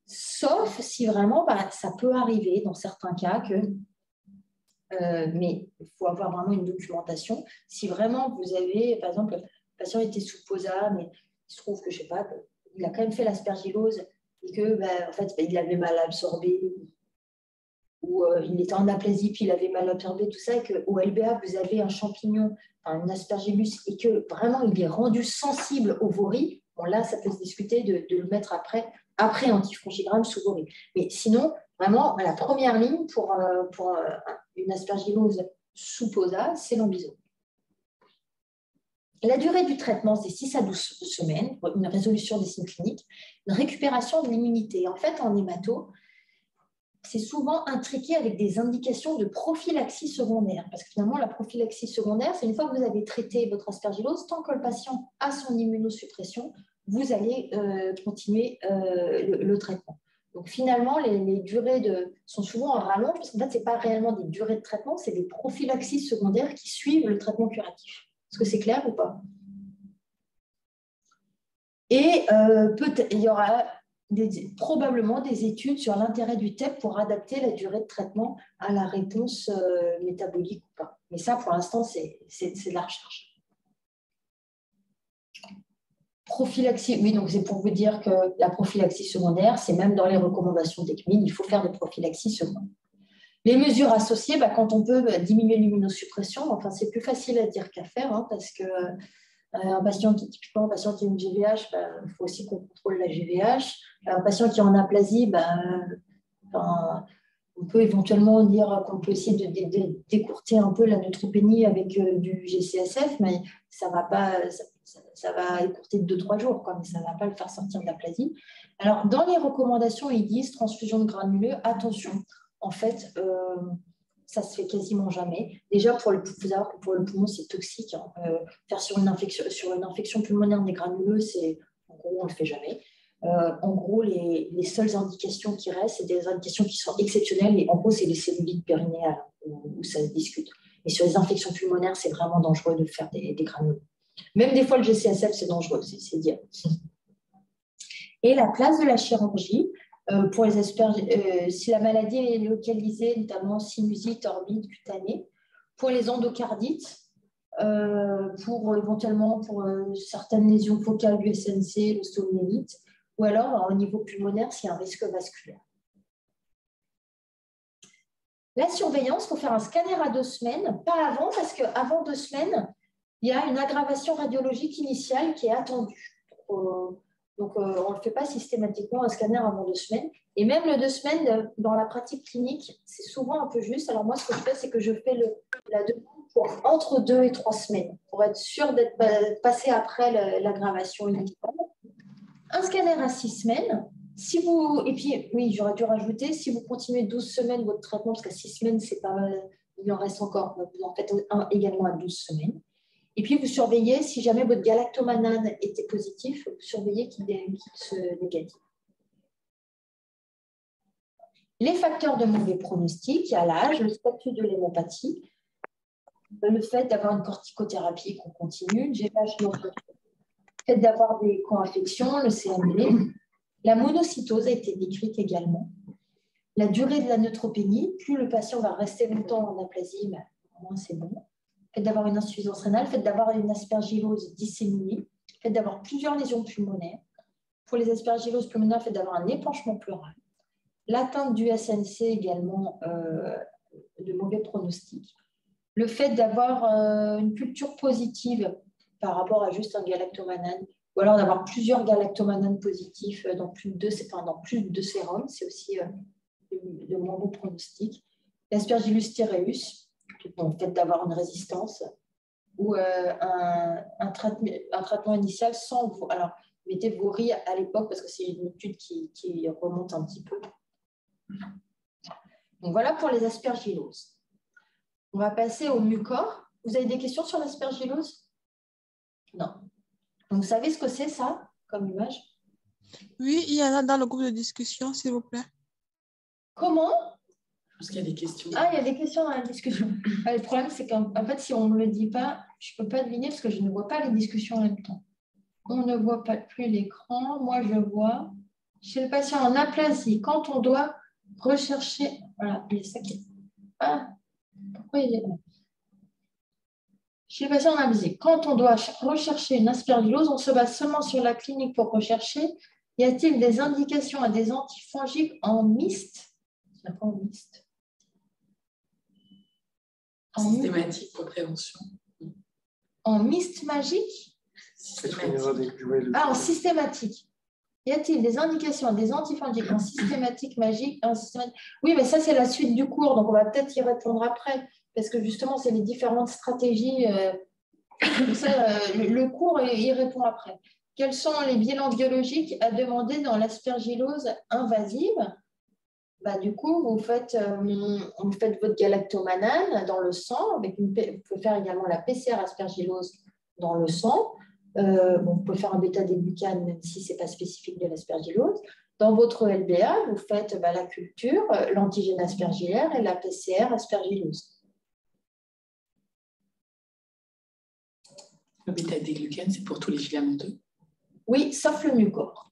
sauf si vraiment, ça peut arriver dans certains cas que, mais il faut avoir vraiment une documentation. Si vraiment vous avez, par exemple, le patient était sous POSA, mais il se trouve que, je ne sais pas, il a quand même fait l'aspergillose et que, en fait, il avait mal absorbé, ou il était en aplasie, puis il avait mal absorbé, tout ça, et qu'au LBA, vous avez un champignon, un aspergillus, et que vraiment il est rendu sensible au vori, bon, là, ça peut se discuter de le mettre après antifongigramme sous vori. Mais sinon, vraiment, la première ligne pour une aspergillose sous POSA, c'est l'ambisome. La durée du traitement, c'est 6 à 12 semaines, pour une résolution des signes cliniques, une récupération de l'immunité. En fait, en hémato, c'est souvent intriqué avec des indications de prophylaxie secondaire. Parce que finalement, la prophylaxie secondaire, c'est une fois que vous avez traité votre aspergillose, tant que le patient a son immunosuppression, vous allez continuer le traitement. Donc finalement, les durées sont souvent en rallonge, parce qu'en fait, ce n'est pas réellement des durées de traitement, c'est des prophylaxies secondaires qui suivent le traitement curatif. Est-ce que c'est clair ou pas? Et il y aura probablement des études sur l'intérêt du TEP pour adapter la durée de traitement à la réponse métabolique ou pas. Mais ça, pour l'instant, c'est de la recherche. Prophylaxie, oui, donc c'est pour vous dire que la prophylaxie secondaire, c'est même dans les recommandations d'ECMID, il faut faire des prophylaxies secondaires. Les mesures associées, quand on peut diminuer l'immunosuppression, enfin, c'est plus facile à dire qu'à faire, hein, parce que typiquement, un patient qui a une GVH, il faut aussi qu'on contrôle la GVH. Un patient qui est en aplasie, on peut éventuellement dire qu'on peut essayer de décourter un peu la neutropénie avec du GCSF, mais ça va écourter de 2-3 jours, mais ça ne va pas le faire sortir de l'aplasie. Alors, dans les recommandations, ils disent transfusion de granuleux, attention, en fait, ça se fait quasiment jamais. Déjà, il faut savoir que pour le poumon, c'est toxique. Hein. Faire sur une infection pulmonaire des granuleux, en gros, on ne le fait jamais. En gros, les seules indications qui restent, c'est des indications qui sont exceptionnelles. Et en gros, c'est les cellulites périnéales où ça se discute. Et sur les infections pulmonaires, c'est vraiment dangereux de faire des granuleux. Même des fois, le GCSF, c'est dangereux, c'est dire. Et la place de la chirurgie, pour les si la maladie est localisée, notamment sinusite, orbite, cutanée, pour les endocardites, éventuellement pour certaines lésions focales du SNC, l'ostéomyélite, ou alors au niveau pulmonaire, s'il y a un risque vasculaire. La surveillance, il faut faire un scanner à 2 semaines, pas avant, parce qu'avant 2 semaines, il y a une aggravation radiologique initiale qui est attendue. Donc, on ne le fait pas systématiquement, un scanner avant 2 semaines. Et même le 2 semaines, dans la pratique clinique, c'est souvent un peu juste. Alors moi, ce que je fais, c'est que je fais la demande pour entre 2 et 3 semaines, pour être sûr d'être passé après l'aggravation initiale. Un scanner à 6 semaines. Et puis, oui, j'aurais dû rajouter, si vous continuez 12 semaines votre traitement, parce qu'à 6 semaines, c'est pas mal, il en reste encore, vous en faites un également à 12 semaines. Et puis, vous surveillez, si jamais votre galactomanane était positif, vous surveillez qu'il se négative. Les facteurs de mauvais pronostic, il y a l'âge, le statut de l'hémopathie, le fait d'avoir une corticothérapie qu'on continue, le fait d'avoir des co-infections, le CMV. La monocytose a été décrite également. La durée de la neutropénie, plus le patient va rester longtemps en aplasie, moins c'est bon. Le fait d'avoir une insuffisance rénale, le fait d'avoir une aspergillose disséminée, le fait d'avoir plusieurs lésions pulmonaires. Pour les aspergilloses pulmonaires, le fait d'avoir un épanchement pleural. L'atteinte du SNC également, de mauvais pronostics. Le fait d'avoir une culture positive par rapport à juste un galactomanane, ou alors d'avoir plusieurs galactomananes positifs dans plus de 2 sérums, c'est aussi de moins bon pronostic. L'aspergillus tyreus, le fait d'avoir une résistance, ou un traitement initial sans... Alors, mettez Vori à l'époque, parce que c'est une étude qui remonte un petit peu. Donc, voilà pour les aspergilloses. On va passer au mucor. Vous avez des questions sur l'aspergillose? Non. Donc, vous savez ce que c'est, ça, comme image? Oui, il y en a dans le groupe de discussion, s'il vous plaît. Comment? Je pense qu'il y a des questions. Ah, il y a des questions dans la discussion. Le problème, c'est qu'en fait, si on ne me le dit pas, je ne peux pas deviner parce que je ne vois pas les discussions en même temps. On ne voit pas plus l'écran. Moi, je vois. Chez le patient en aplasie, quand on doit rechercher... Voilà, il y a ça qui est... Ah, pourquoi il est là? Chez le patient en aplasie, quand on doit rechercher une aspergillose, on se base seulement sur la clinique pour rechercher. Y a-t-il des indications à des antifongiques en mixte? C'est quoi en mixte? Systématique pour prévention. En mixte magique? Systématique. Ah, en systématique. Y a-t-il des indications à des antifongiques en systématique magique? Oui, mais ça, c'est la suite du cours, donc on va peut-être y répondre après, parce que justement, c'est les différentes stratégies. Le cours y répond après. Quels sont les bilans biologiques à demander dans l'aspergillose invasive? Du coup, vous faites votre galactomanane dans le sang. Vous pouvez faire également la PCR aspergillose dans le sang. Vous pouvez faire un bêta-glucane, même si ce n'est pas spécifique de l'aspergillose. Dans votre LBA, vous faites la culture, l'antigène aspergillaire et la PCR aspergillose. Le bêta-glucane, c'est pour tous les filamenteux? Oui, sauf le mucor.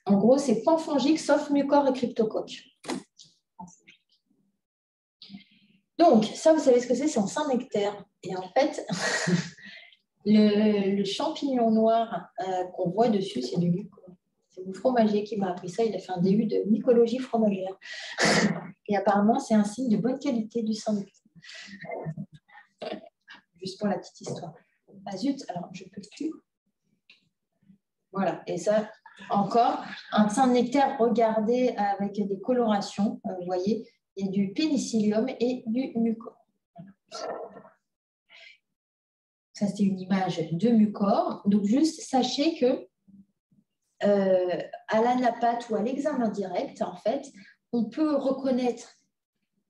En gros, c'est panfongique, sauf mucor et cryptocoque. Donc, ça, vous savez ce que c'est? C'est en Saint-Nectaire. Et en fait, le champignon noir qu'on voit dessus, c'est du mucor. C'est mon fromager qui m'a appris ça. Il a fait un DU de mycologie fromagère. Et apparemment, c'est un signe de bonne qualité du sang. Juste pour la petite histoire. Ah zut, alors je ne peux plus. Voilà, et ça, encore, un sein de nectar, regardez, avec des colorations. Vous voyez, il y a du pénicillium et du mucor. Ça, c'est une image de mucor. Donc, juste sachez que à l'anapathe ou à l'examen direct, en fait, on peut reconnaître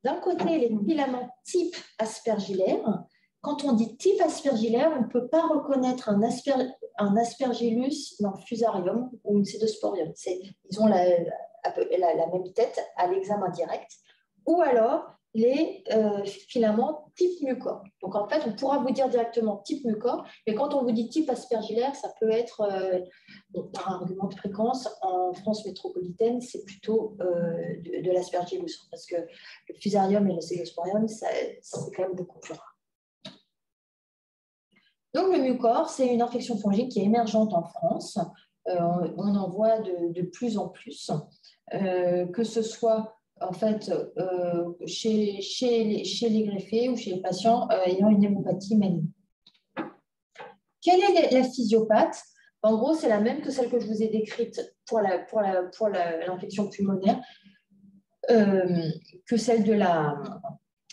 d'un côté les filaments type aspergillaire. Quand on dit type aspergillaire, on ne peut pas reconnaître un aspergillus dans fusarium ou une pseudosporium. Ils ont la même tête à l'examen direct. Ou alors les filaments type mucor. Donc en fait, on pourra vous dire directement type mucor, mais quand on vous dit type aspergillaire, ça peut être, par un argument de fréquence, en France métropolitaine, c'est plutôt de l'aspergillus, parce que le fusarium et le pseudosporium, c'est quand même beaucoup plus rare. Donc, le mucor, c'est une infection fongique qui est émergente en France. On en voit de plus en plus, que ce soit en fait chez les greffés ou chez les patients ayant une hémopathie maligne. Quelle est la physiopathe? En gros, c'est la même que celle que je vous ai décrite pour l'infection pulmonaire, que celle de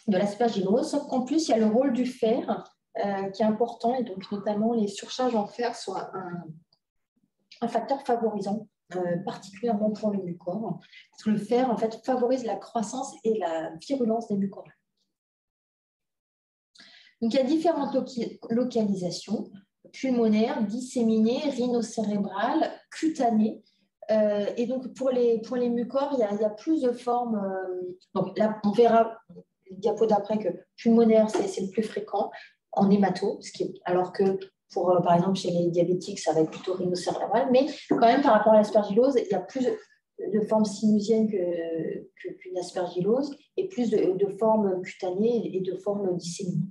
l'aspergillose, sauf qu'en plus, il y a le rôle du fer qui est important, et donc notamment les surcharges en fer sont un facteur favorisant, particulièrement pour le mucor, parce que le fer en fait favorise la croissance et la virulence des mucores. Donc il y a différentes localisations: pulmonaire, disséminée, rhinocérébrale, cutanée. Et donc pour les mucores, il y a plus de formes. Donc là, on verra le diapo d'après que pulmonaire, c'est le plus fréquent en hémato, alors que par exemple, chez les diabétiques, ça va être plutôt rhinocérébral, mais quand même, par rapport à l'aspergillose, il y a plus de formes sinusiennes qu'une aspergillose, et plus de formes cutanées et de formes disséminées.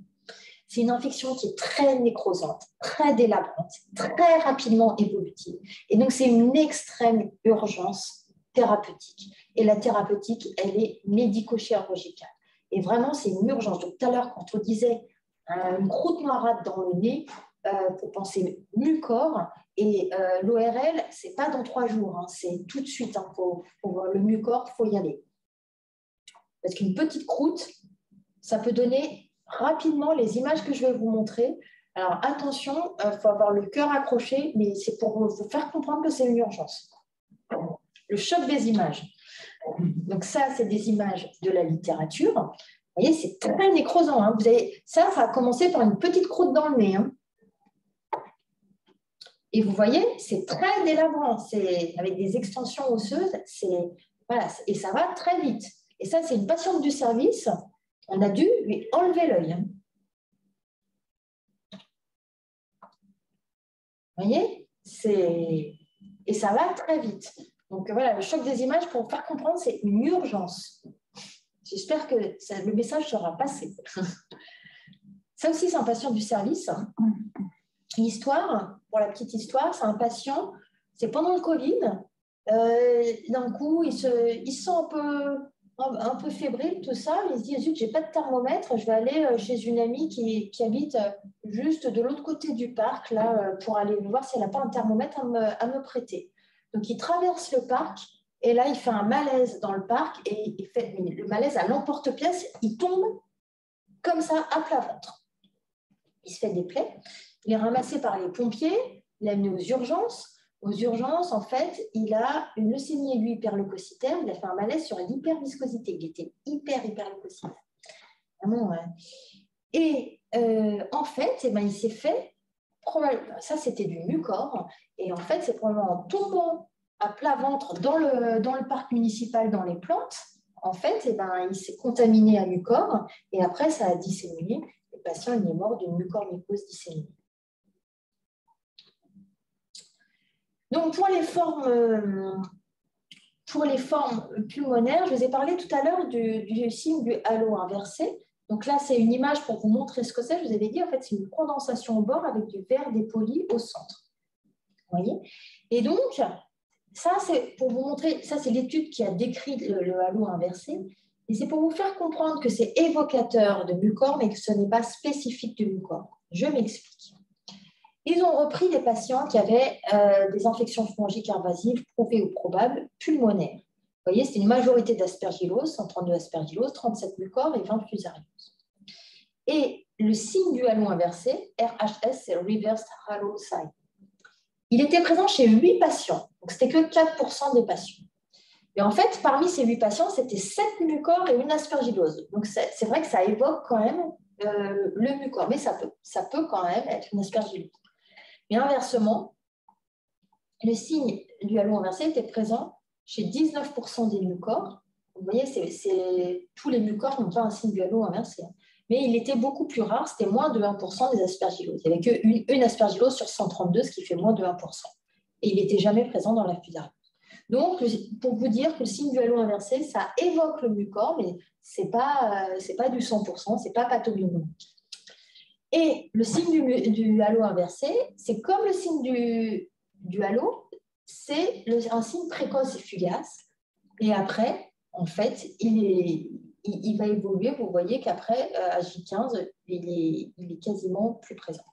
C'est une infection qui est très nécrosante, très délabrante, très rapidement évolutive. Et donc, c'est une extrême urgence thérapeutique. Et la thérapeutique, elle est médico-chirurgicale. Et vraiment, c'est une urgence. Donc, tout à l'heure, quand on disait une croûte noirâtre dans le nez, pour penser mucor, et l'ORL, ce n'est pas dans 3 jours, hein, c'est tout de suite. Hein, pour voir le mucor, il faut y aller. Parce qu'une petite croûte, ça peut donner rapidement les images que je vais vous montrer. Alors attention, il faut avoir le cœur accroché, mais c'est pour vous faire comprendre que c'est une urgence. Le choc des images. Donc ça, c'est des images de la littérature. Vous voyez, c'est très nécrosant. Hein. Ça a commencé par une petite croûte dans le nez. Hein. Et vous voyez, c'est très délabrant. C'est avec des extensions osseuses. Voilà, et ça va très vite. Et ça, c'est une patiente du service. On a dû lui enlever l'œil. Vous voyez, et ça va très vite. Donc voilà, le choc des images, pour vous faire comprendre, c'est une urgence. J'espère que le message sera passé. Ça aussi, c'est un patient du service. L'histoire, pour la petite histoire, c'est un patient, c'est pendant le Covid. D'un coup, il se sent un peu fébrile, tout ça. Il se dit, zut, j'ai pas de thermomètre, je vais aller chez une amie qui habite juste de l'autre côté du parc, là, pour aller voir si elle n'a pas un thermomètre à me prêter. Donc, il traverse le parc, et là, il fait un malaise dans le parc, et il fait le malaise à l'emporte-pièce, il tombe comme ça, à plat ventre. Il se fait des plaies, il est ramassé par les pompiers, il est amené aux urgences. Aux urgences, en fait, il a une leucémie aiguë hyperleucocytaire, il a fait un malaise sur l'hyperviscosité, il était hyperleucocytaire. Vraiment, ouais. Et en fait, il s'est fait, ça c'était du mucor, et en fait, c'est probablement en tombant à plat ventre dans le parc municipal, dans les plantes, en fait, il s'est contaminé à mucor, et après, ça a disséminé. Le patient, il est mort d'une mucormycose disséminée. Donc, pour les formes pulmonaires, je vous ai parlé tout à l'heure du signe du halo inversé. Donc là, c'est une image pour vous montrer ce que c'est. Je vous avais dit, en fait, c'est une condensation au bord avec du verre dépoli au centre. Vous voyez? Et donc, ça, c'est pour vous montrer, ça, c'est l'étude qui a décrit le halo inversé. Et c'est pour vous faire comprendre que c'est évocateur de mucor, mais que ce n'est pas spécifique de mucor. Je m'explique. Ils ont repris des patients qui avaient des infections fongiques invasives prouvées ou probables pulmonaires. Vous voyez, c'est une majorité d'aspergillose, 132 aspergillose, 37 mucor et 20 fusariose. Et le signe du halo inversé, RHS, c'est Reversed Halo Sign. Il était présent chez 8 patients, donc c'était que 4% des patients. Et en fait, parmi ces 8 patients, c'était 7 mucor et une aspergillose. Donc c'est vrai que ça évoque quand même le mucor, mais ça peut quand même être une aspergillose. Mais inversement, le signe du halo inversé était présent chez 19% des mucors. Vous voyez, tous les mucors n'ont pas un signe du halo inversé. Mais il était beaucoup plus rare, c'était moins de 1% des aspergilloses. Il n'y avait qu'une aspergillose sur 132, ce qui fait moins de 1%. Et il n'était jamais présent dans la fusariose. Donc, pour vous dire que le signe du halo inversé, ça évoque le mucor, mais ce n'est pas du 100%, ce n'est pas pathognomonique. Et le signe du halo inversé, c'est comme le signe du halo, c'est un signe précoce et fugace. Et après, en fait, il va évoluer. Vous voyez qu'après, à J15, il est quasiment plus présent.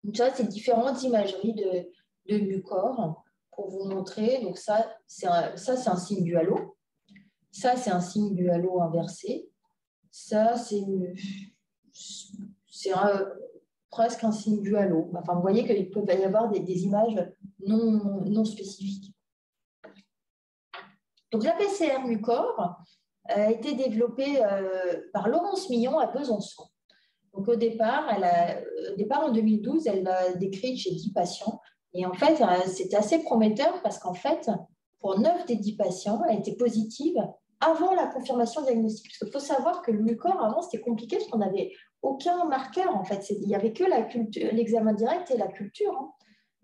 Donc ça, c'est différentes imageries de mucor pour vous montrer. Donc ça, c'est un signe du halo. Ça, c'est un signe du halo inversé. Ça, c'est presque un signe du halo. Enfin, vous voyez qu'il peut y avoir des images non spécifiques. Donc, la PCR mucor a été développée par Laurence Millon à Besançon. Donc, au départ, en 2012, elle l'a décrite chez 10 patients. Et en fait, c'était assez prometteur parce qu'en fait, pour 9 des 10 patients, elle était positive avant la confirmation diagnostique. Parce qu'il faut savoir que le mucor, avant, c'était compliqué parce qu'on n'avait aucun marqueur. En fait, il n'y avait que l'examen direct et la culture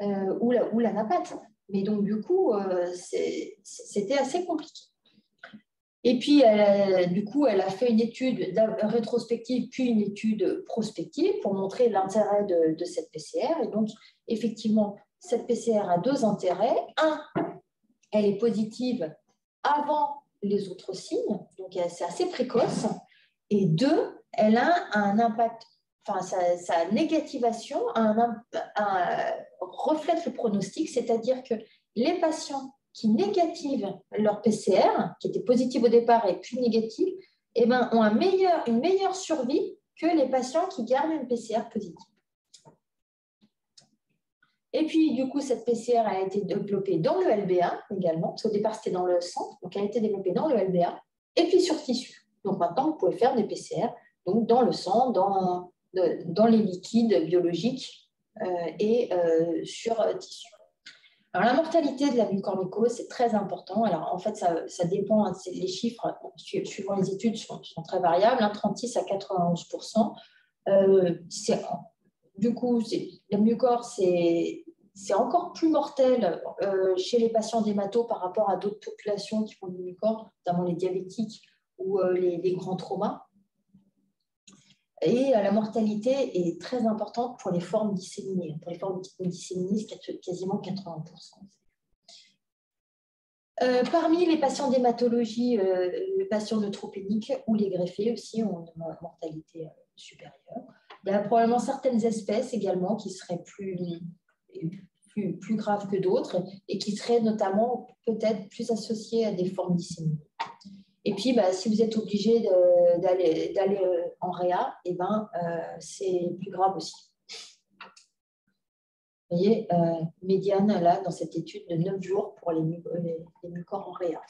ou la napate. Mais donc, du coup, c'était assez compliqué. Et puis, elle a fait une étude rétrospective, puis une étude prospective pour montrer l'intérêt de cette PCR. Et donc, effectivement, cette PCR a 2 intérêts. Un, elle est positive avant les autres signes, donc c'est assez précoce. Et 2, elle a un impact, enfin, sa négativation reflète le pronostic, c'est-à-dire que les patients qui négativent leur PCR, qui étaient positifs au départ et puis négatifs, eh ben, ont une meilleure survie que les patients qui gardent une PCR positive. Et puis, du coup, cette PCR a été développée dans le LBA également, parce qu'au départ, c'était dans le sang, donc elle a été développée dans le LBA, et puis sur tissu. Donc maintenant, vous pouvez faire des PCR donc dans le sang, dans les liquides biologiques et sur tissu. Alors, la mortalité de la mucormycose, c'est très important. Alors, en fait, ça dépend, les chiffres, suivant les études, sont très variables, 36 à 91%. Du coup, la mucor, c'est encore plus mortel chez les patients d'hémato par rapport à d'autres populations qui font du mucor, notamment les diabétiques ou les grands traumas. Et la mortalité est très importante pour les formes disséminées. Pour les formes disséminées, c'est quasiment 80%. Parmi les patients d'hématologie, les patients neutropéniques ou les greffés aussi ont une mortalité supérieure. Il y a probablement certaines espèces également qui seraient plus graves que d'autres et qui seraient notamment peut-être plus associées à des formes disséminées. Et puis, si vous êtes obligé d'aller en réa, c'est plus grave aussi. Vous voyez, médiane, là, dans cette étude de 9 jours pour les mucors en réa.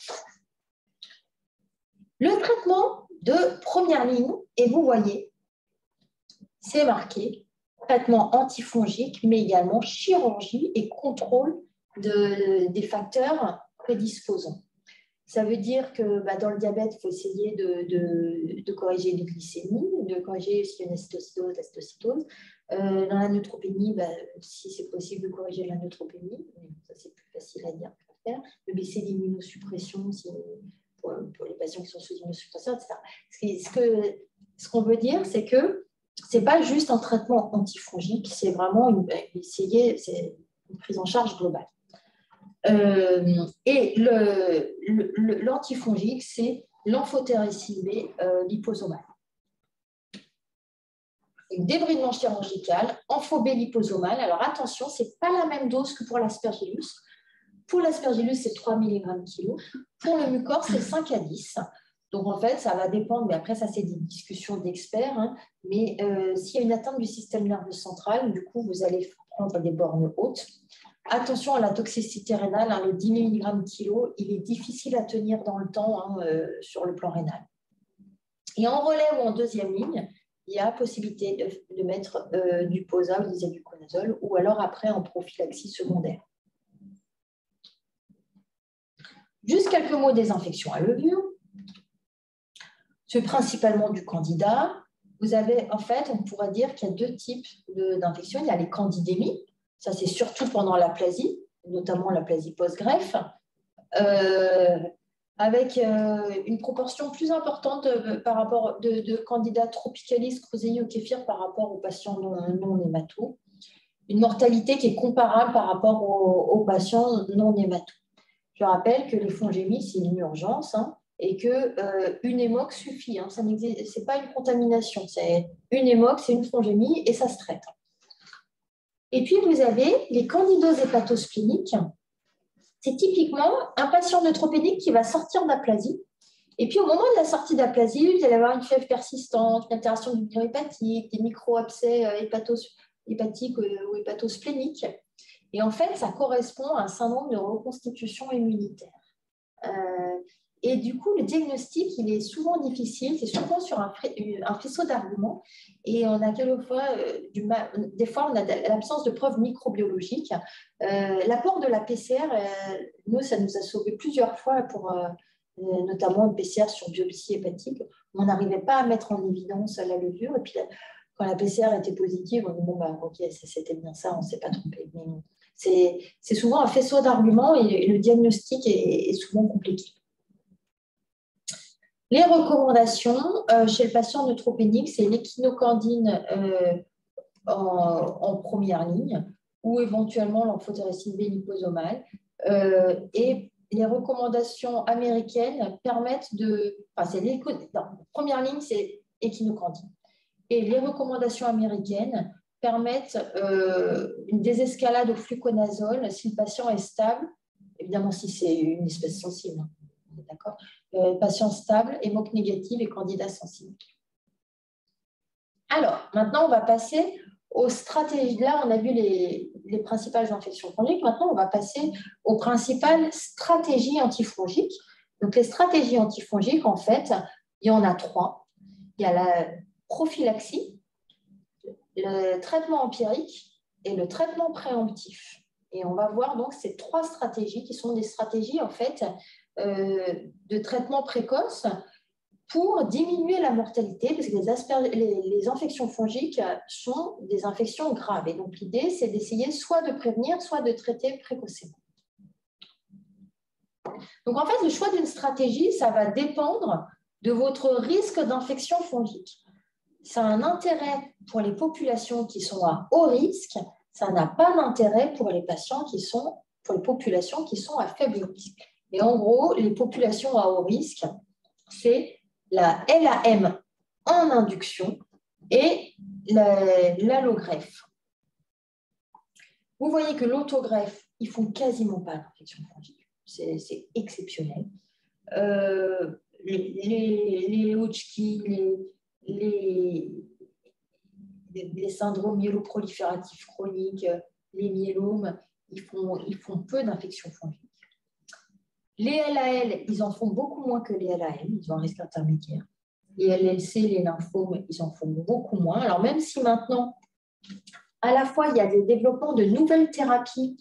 Le traitement de première ligne, et vous voyez, c'est marqué, traitement antifongique, mais également chirurgie et contrôle des facteurs prédisposants. Ça veut dire que dans le diabète, il faut essayer de corriger les glycémies, de corriger s'il y a une acétocétose, l'acétocétose. Dans la neutropénie, si c'est possible de corriger la neutropénie, ça c'est plus facile à dire qu'à faire. De baisser l'immunosuppression pour les patients qui sont sous immunosuppression, etc. Ce qu'on veut dire, c'est que ce n'est pas juste un traitement antifongique, c'est vraiment c'est une prise en charge globale. Et l'antifongique, c'est l'amphotericine B liposomale. Débridement chirurgical, ampho B liposomale. Alors attention, ce n'est pas la même dose que pour l'aspergillus. Pour l'aspergillus, c'est 3 mg kg. Pour le mucor, c'est 5 à 10. Donc, en fait, ça va dépendre, mais après, ça, c'est des discussions d'experts. Hein. Mais s'il y a une atteinte du système nerveux central, du coup, vous allez prendre des bornes hautes. Attention à la toxicité rénale. Hein, le 10 mg kg, il est difficile à tenir dans le temps sur le plan rénal. Et en relais ou en deuxième ligne, il y a possibilité de mettre du POSA ou des ibuconazole, ou alors après en prophylaxie secondaire. Juste quelques mots des infections à levure. C'est principalement du candida. Vous avez, en fait, on pourrait dire qu'il y a deux types d'infections. Il y a les candidémies, ça c'est surtout pendant l'aplasie, notamment l'aplasie post-greffe, avec une proportion plus importante par rapport de candida tropicalis cruzei au kéfir par rapport aux patients non némato. Une mortalité qui est comparable par rapport aux patients non némato. Je rappelle que les fongémies, c'est une urgence, hein, et qu'une hémoc suffit. Hein, ce n'est pas une contamination, c'est une hémoc, c'est une fongémie et ça se traite. Et puis, vous avez les candidoses hépatospléniques. C'est typiquement un patient neutropénique qui va sortir d'aplasie. Et puis, au moment de la sortie d'aplasie, vous allez avoir une fièvre persistante, une altération du milieu hépatique, des micro-abcès hépatiques ou hépatospléniques. Et en fait, ça correspond à un syndrome de reconstitution immunitaire. Et du coup, le diagnostic, il est souvent difficile. C'est souvent sur un faisceau d'arguments. Et on a quelquefois, des fois, on a l'absence de preuves microbiologiques. L'apport de la PCR, nous, ça nous a sauvé plusieurs fois pour notamment une PCR sur biopsie hépatique. On n'arrivait pas à mettre en évidence la levure. Et puis, quand la PCR était positive, on dit, bon, bah, ok, c'était bien ça, on ne s'est pas trompé. Mais c'est souvent un faisceau d'arguments et le diagnostic est souvent compliqué. Les recommandations chez le patient neutropénique, c'est l'échinocandine en première ligne ou éventuellement l'amphotericine B liposomale. Et les recommandations américaines permettent de... Enfin, première ligne, c'est échinocandine. Et les recommandations américaines permettent une désescalade au fluconazole si le patient est stable, évidemment si c'est une espèce sensible, hein, d'accord, patient stable, hémoc négative et candida sensible. Alors, maintenant, on va passer aux stratégies. Là, on a vu les principales infections fongiques. Maintenant, on va passer aux principales stratégies antifongiques. Donc, les stratégies antifongiques, en fait, il y en a 3. Il y a la prophylaxie, le traitement empirique et le traitement préemptif. Et on va voir donc ces 3 stratégies qui sont des stratégies, en fait, de traitement précoce pour diminuer la mortalité, parce que les infections fongiques sont des infections graves. Et donc, l'idée, c'est d'essayer soit de prévenir, soit de traiter précocement. Donc, en fait, le choix d'une stratégie, ça va dépendre de votre risque d'infection fongique. Ça a un intérêt pour les populations qui sont à haut risque, ça n'a pas d'intérêt pour les patients pour les populations qui sont à faible risque. Et en gros, les populations à haut risque, c'est la LAM en induction et l'allogreffe. Vous voyez que l'autogreffe, ils ne font quasiment pas d'infection fongique. C'est exceptionnel. Les Hodgkin, les syndromes myéloprolifératifs chroniques, les myélomes, ils font peu d'infections fongiques. Les LAL, ils en font beaucoup moins que les LAM, ils ont un risque intermédiaire. Les LLC, les lymphomes, ils en font beaucoup moins. Alors même si maintenant, à la fois, il y a des développements de nouvelles thérapies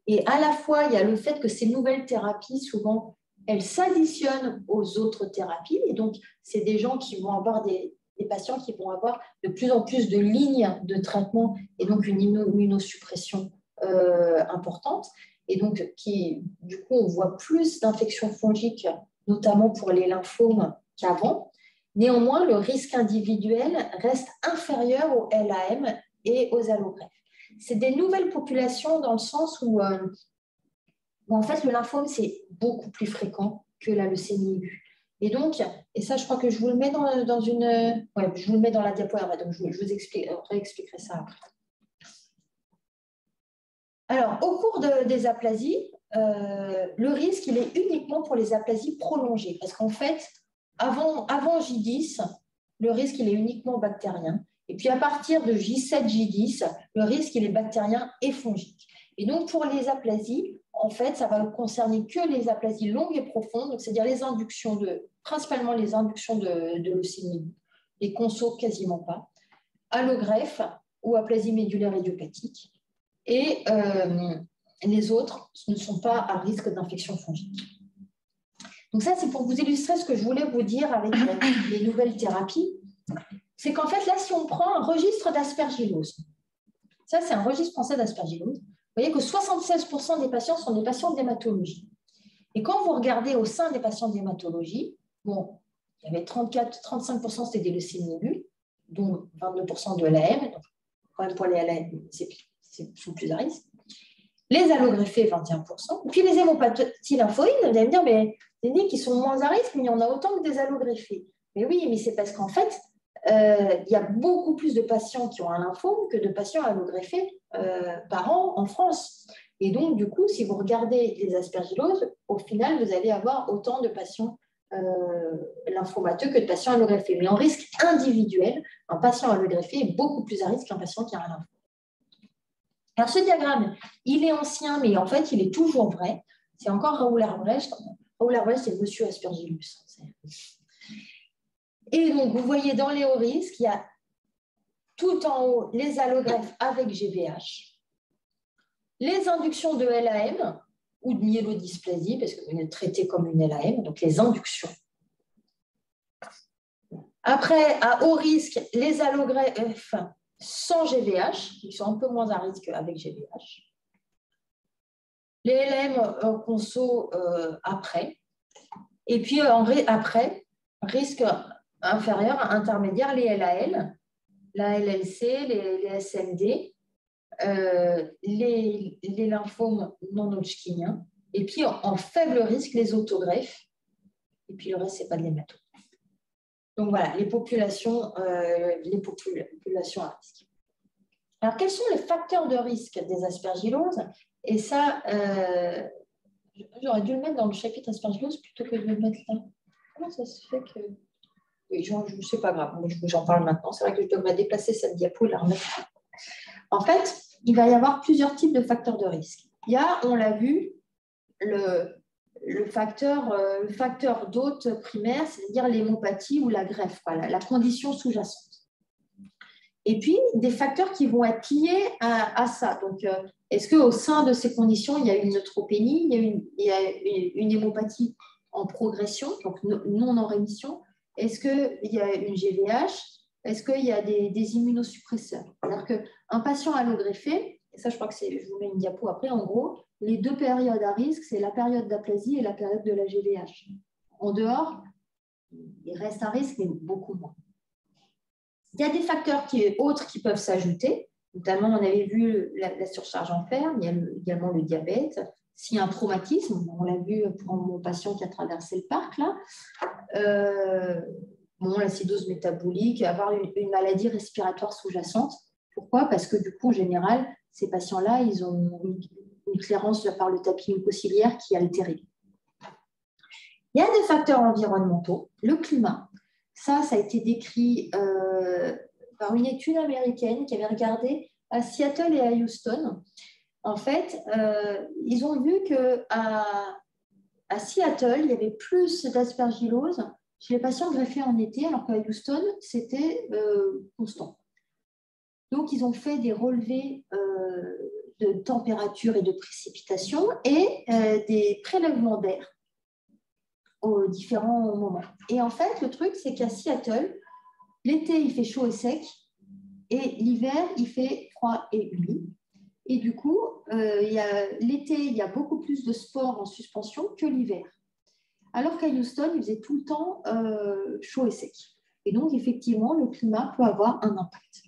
et à la fois, il y a le fait que ces nouvelles thérapies, souvent, elles s'additionnent aux autres thérapies. Et donc, c'est des gens qui vont avoir des patients qui vont avoir de plus en plus de lignes de traitement et donc une immunosuppression importante. Et donc, du coup, on voit plus d'infections fongiques, notamment pour les lymphomes qu'avant. Néanmoins, le risque individuel reste inférieur aux LAM et aux allogreffes. C'est des nouvelles populations dans le sens où où en fait, le lymphome, c'est beaucoup plus fréquent que la leucémie aiguë. Et donc, et ça, je crois que je vous le mets dans une... Ouais, je vous le mets dans la diapo, donc je vous réexpliquerai ça après. Alors, au cours des aplasies, le risque, il est uniquement pour les aplasies prolongées. Parce qu'en fait, avant J10, le risque, il est uniquement bactérien. Et puis, à partir de J7, J10, le risque, il est bactérien et fongique. Et donc, pour les aplasies, en fait, ça va concerner que les aplasies longues et profondes, c'est-à-dire les inductions principalement les inductions de leucémie, les consos quasiment pas, allogreffe ou aplasie médulaire idiopathique. Et les autres ne sont pas à risque d'infection fongique. Donc ça, c'est pour vous illustrer ce que je voulais vous dire avec les nouvelles thérapies. C'est qu'en fait, là, si on prend un registre d'aspergillose, ça, c'est un registre français d'aspergillose, vous voyez que 76% des patients sont des patients d'hématologie. Et quand vous regardez au sein des patients d'hématologie, bon, il y avait 35% c'était des leucémies aiguës, dont 22% de l'AM. Donc, quand même, pour les LAM, c'est plus à risque. Les allogreffés, 21%. Et puis les hémopathies lymphoïdes, vous allez me dire, mais vous avez dit qu'ils sont moins à risque, mais il y en a autant que des allogreffés. Mais oui, mais c'est parce qu'en fait, il y a beaucoup plus de patients qui ont un lymphome que de patients allogreffés par an en France. Et donc, du coup, si vous regardez les aspergilloses, au final, vous allez avoir autant de patients lymphomateux que de patients allogreffés. Mais en risque individuel, un patient allogreffé est beaucoup plus à risque qu'un patient qui a un lymphome. Alors, ce diagramme, il est ancien, mais en fait, il est toujours vrai. C'est encore Raoul Arbrecht. Raoul Arbrecht, c'est monsieur Aspergillus. Et donc, vous voyez dans les hauts risques, il y a tout en haut les allogreffes avec GVH, les inductions de LAM ou de myélodysplasie, parce que vous le traitez comme une LAM, donc les inductions. Après, à haut risque, les allogreffes sans GVH, qui sont un peu moins à risque avec GVH. Les LAM conso après. Et puis après, risque inférieur, intermédiaire, les LAL, la LLC, les SMD, les lymphomes non hodgkiniens, et puis en faible risque, les autogreffes, et puis le reste, ce n'est pas de l'hématome. Donc voilà, les populations à risque. Alors, quels sont les facteurs de risque des aspergilloses? Et ça, j'aurais dû le mettre dans le chapitre aspergillose plutôt que de le mettre là. Comment ça se fait que... Oui, c'est pas grave, j'en parle maintenant. C'est vrai que je devrais déplacer cette diapo et la remettre. En fait, il va y avoir plusieurs types de facteurs de risque. Il y a, on l'a vu, le facteur d'hôte primaire, c'est-à-dire l'hémopathie ou la greffe, la condition sous-jacente. Et puis, des facteurs qui vont être liés à ça. Donc, est-ce qu'au sein de ces conditions, il y a une neutropénie, il y a une hémopathie en progression, donc non en rémission? Est-ce qu'il y a une GVH? Est-ce qu'il y a des immunosuppresseurs? C'est-à-dire qu'un patient allogreffé, et ça je crois que je vous mets une diapo après, en gros, les deux périodes à risque, c'est la période d'aplasie et la période de la GVH. En dehors, il reste à risque, mais beaucoup moins. Il y a des facteurs autres qui peuvent s'ajouter, notamment on avait vu la surcharge en fer, il y a également le diabète. S'il y a un traumatisme, on l'a vu pour mon patient qui a traversé le parc, là, l'acidose métabolique, avoir une maladie respiratoire sous-jacente. Pourquoi? Parce que du coup, en général, ces patients-là, ils ont une clairance par le tapis mucociliaire qui est altérée. Il y a des facteurs environnementaux, le climat. Ça a été décrit par une étude américaine qui avait regardé à Seattle et à Houston. En fait, ils ont vu qu'à Seattle, il y avait plus d'aspergillose chez les patients greffés en été, alors qu'à Houston, c'était constant. Donc, ils ont fait des relevés de température et de précipitation et des prélèvements d'air aux différents moments. Et en fait, le truc, c'est qu'à Seattle, l'été, il fait chaud et sec, et l'hiver, il fait froid et humide. Et du coup, l'été, il y a beaucoup plus de spores en suspension que l'hiver. Alors qu'à Houston, il faisait tout le temps chaud et sec. Et donc, effectivement, le climat peut avoir un impact.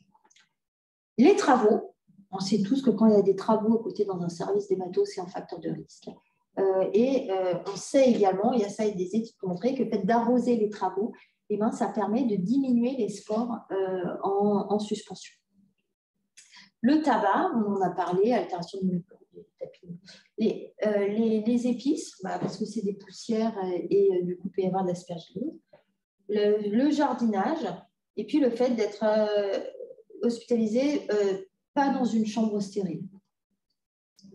Les travaux, on sait tous que quand il y a des travaux à côté dans un service d'hémato, c'est un facteur de risque. On sait également, il y a ça et des études qui ont montré que le fait d'arroser les travaux, eh ben, ça permet de diminuer les spores en suspension. Le tabac, on en a parlé, altération du les épices, parce que c'est des poussières et du coup, il peut y avoir de l'aspergillose. Le jardinage, et puis le fait d'être hospitalisé pas dans une chambre stérile.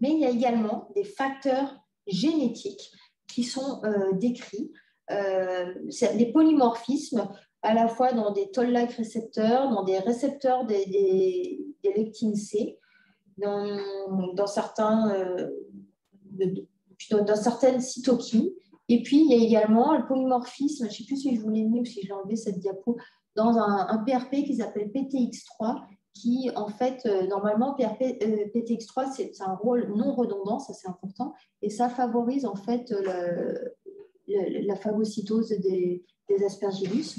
Mais il y a également des facteurs génétiques qui sont décrits. Les polymorphismes, à la fois dans des toll-like récepteurs, dans des récepteurs des lectines C, dans certaines cytokines. Et puis, il y a également le polymorphisme, je ne sais plus si je vous l'ai mis ou si je l'ai enlevé cette diapo, dans un PRP qui s'appelle PTX3, qui, en fait, normalement, PTX3, c'est un rôle non redondant, ça c'est important, et ça favorise, en fait, la phagocytose des aspergillus.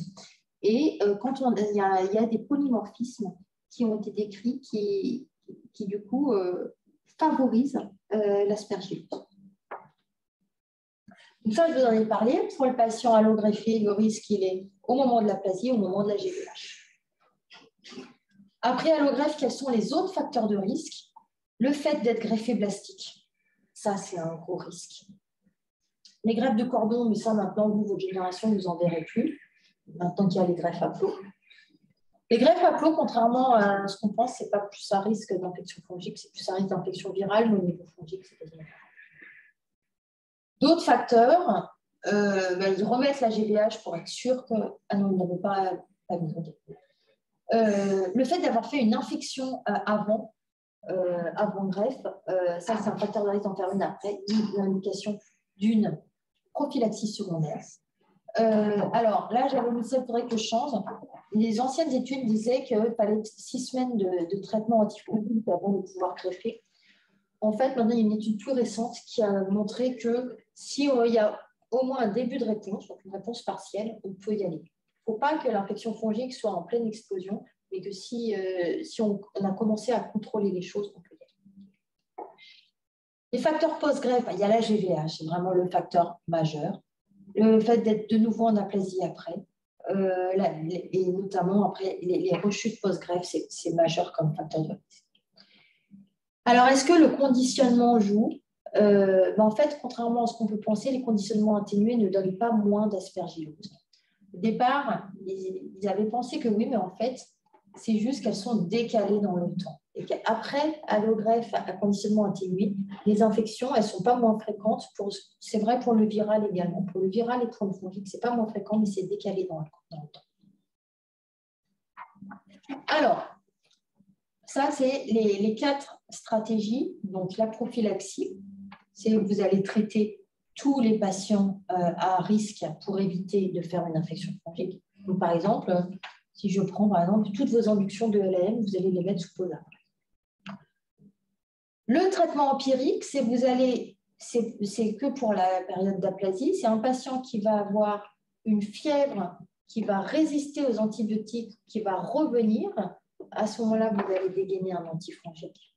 Et quand il y a des polymorphismes qui ont été décrits qui du coup, favorisent l'aspergillose. Donc ça, je vous en ai parlé. Pour le patient allogreffé, le risque, il est au moment de l'aplasie, au moment de la GVH. Après allogreffe, quels sont les autres facteurs de risque? Le fait d'être greffé blastique, ça, c'est un gros risque. Les greffes de cordon, mais ça, maintenant, vous, votre génération, vous n'en verrez plus, maintenant qu'il y a les greffes à flot. Les greffes à flot, contrairement à ce qu'on pense, ce n'est pas plus un risque d'infection fongique, c'est plus un risque d'infection virale, mais au niveau fongique, c'est quasiment pareil. D'autres facteurs, ils remettent la GVH pour être sûr que... Ah non, ils n'avaient pas mis. Le fait d'avoir fait une infection avant greffe, ça c'est un facteur de risque d'en faire une après, l'indication d'une prophylaxie secondaire. Alors là, j'avais mis ça, il faudrait que je change. Les anciennes études disaient qu'il fallait 6 semaines de traitement antifongique avant de pouvoir greffer. En fait, maintenant, il y a une étude plus récente qui a montré que si il y a au moins un début de réponse, donc une réponse partielle, on peut y aller. Il ne faut pas que l'infection fongique soit en pleine explosion, mais que si on a commencé à contrôler les choses, on peut y aller. Les facteurs post-greffe, il y a la GVH, c'est vraiment le facteur majeur. Le fait d'être de nouveau en aplasie après, et notamment après les rechutes post-greffe, c'est majeur comme facteur de risque. Alors, est-ce que le conditionnement joue? En fait, contrairement à ce qu'on peut penser, les conditionnements atténués ne donnent pas moins d'aspergillose. Au départ, ils avaient pensé que oui, mais en fait, c'est juste qu'elles sont décalées dans le temps. Et qu'après allogreffe à conditionnement atténué, les infections, elles ne sont pas moins fréquentes. C'est vrai pour le viral également. Pour le viral et pour le fongique, ce n'est pas moins fréquent, mais c'est décalé dans le temps. Alors, ça, c'est les 4 stratégies. Donc, la prophylaxie, c'est que vous allez traiter tous les patients à risque pour éviter de faire une infection fongique. Donc, par exemple, si je prends par exemple toutes vos inductions de LAM, vous allez les mettre sous Posar. Le traitement empirique, c'est que pour la période d'aplasie. C'est un patient qui va avoir une fièvre qui va résister aux antibiotiques, qui va revenir. À ce moment-là, vous allez dégainer un antifongique.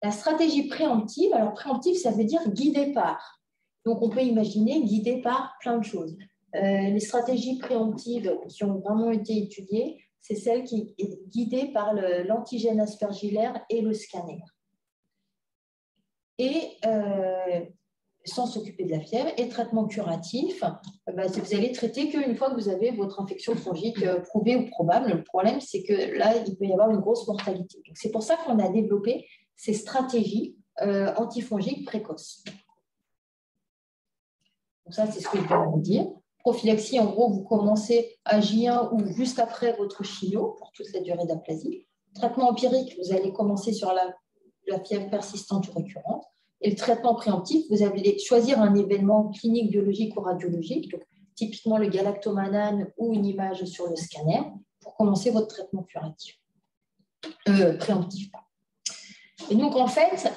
La stratégie préemptive, alors préemptive, ça veut dire guidée par. Donc, on peut imaginer guidée par plein de choses. Les stratégies préemptives qui ont vraiment été étudiées, c'est celle qui est guidée par l'antigène aspergillaire et le scanner. Et sans s'occuper de la fièvre, et traitement curatif, vous allez traiter qu'une fois que vous avez votre infection fongique prouvée ou probable. Le problème, c'est que là, il peut y avoir une grosse mortalité. C'est pour ça qu'on a développé ces stratégies antifongiques précoces. Donc ça, c'est ce que je viens de vous dire. Prophylaxie, en gros, vous commencez à J1 ou juste après votre chimio pour toute la durée d'aplasie. Traitement empirique, vous allez commencer sur la fièvre persistante ou récurrente. Et le traitement préemptif, vous allez choisir un événement clinique, biologique ou radiologique, donc typiquement le galactomanane ou une image sur le scanner, pour commencer votre traitement curatif. Préemptif. Et donc, en fait,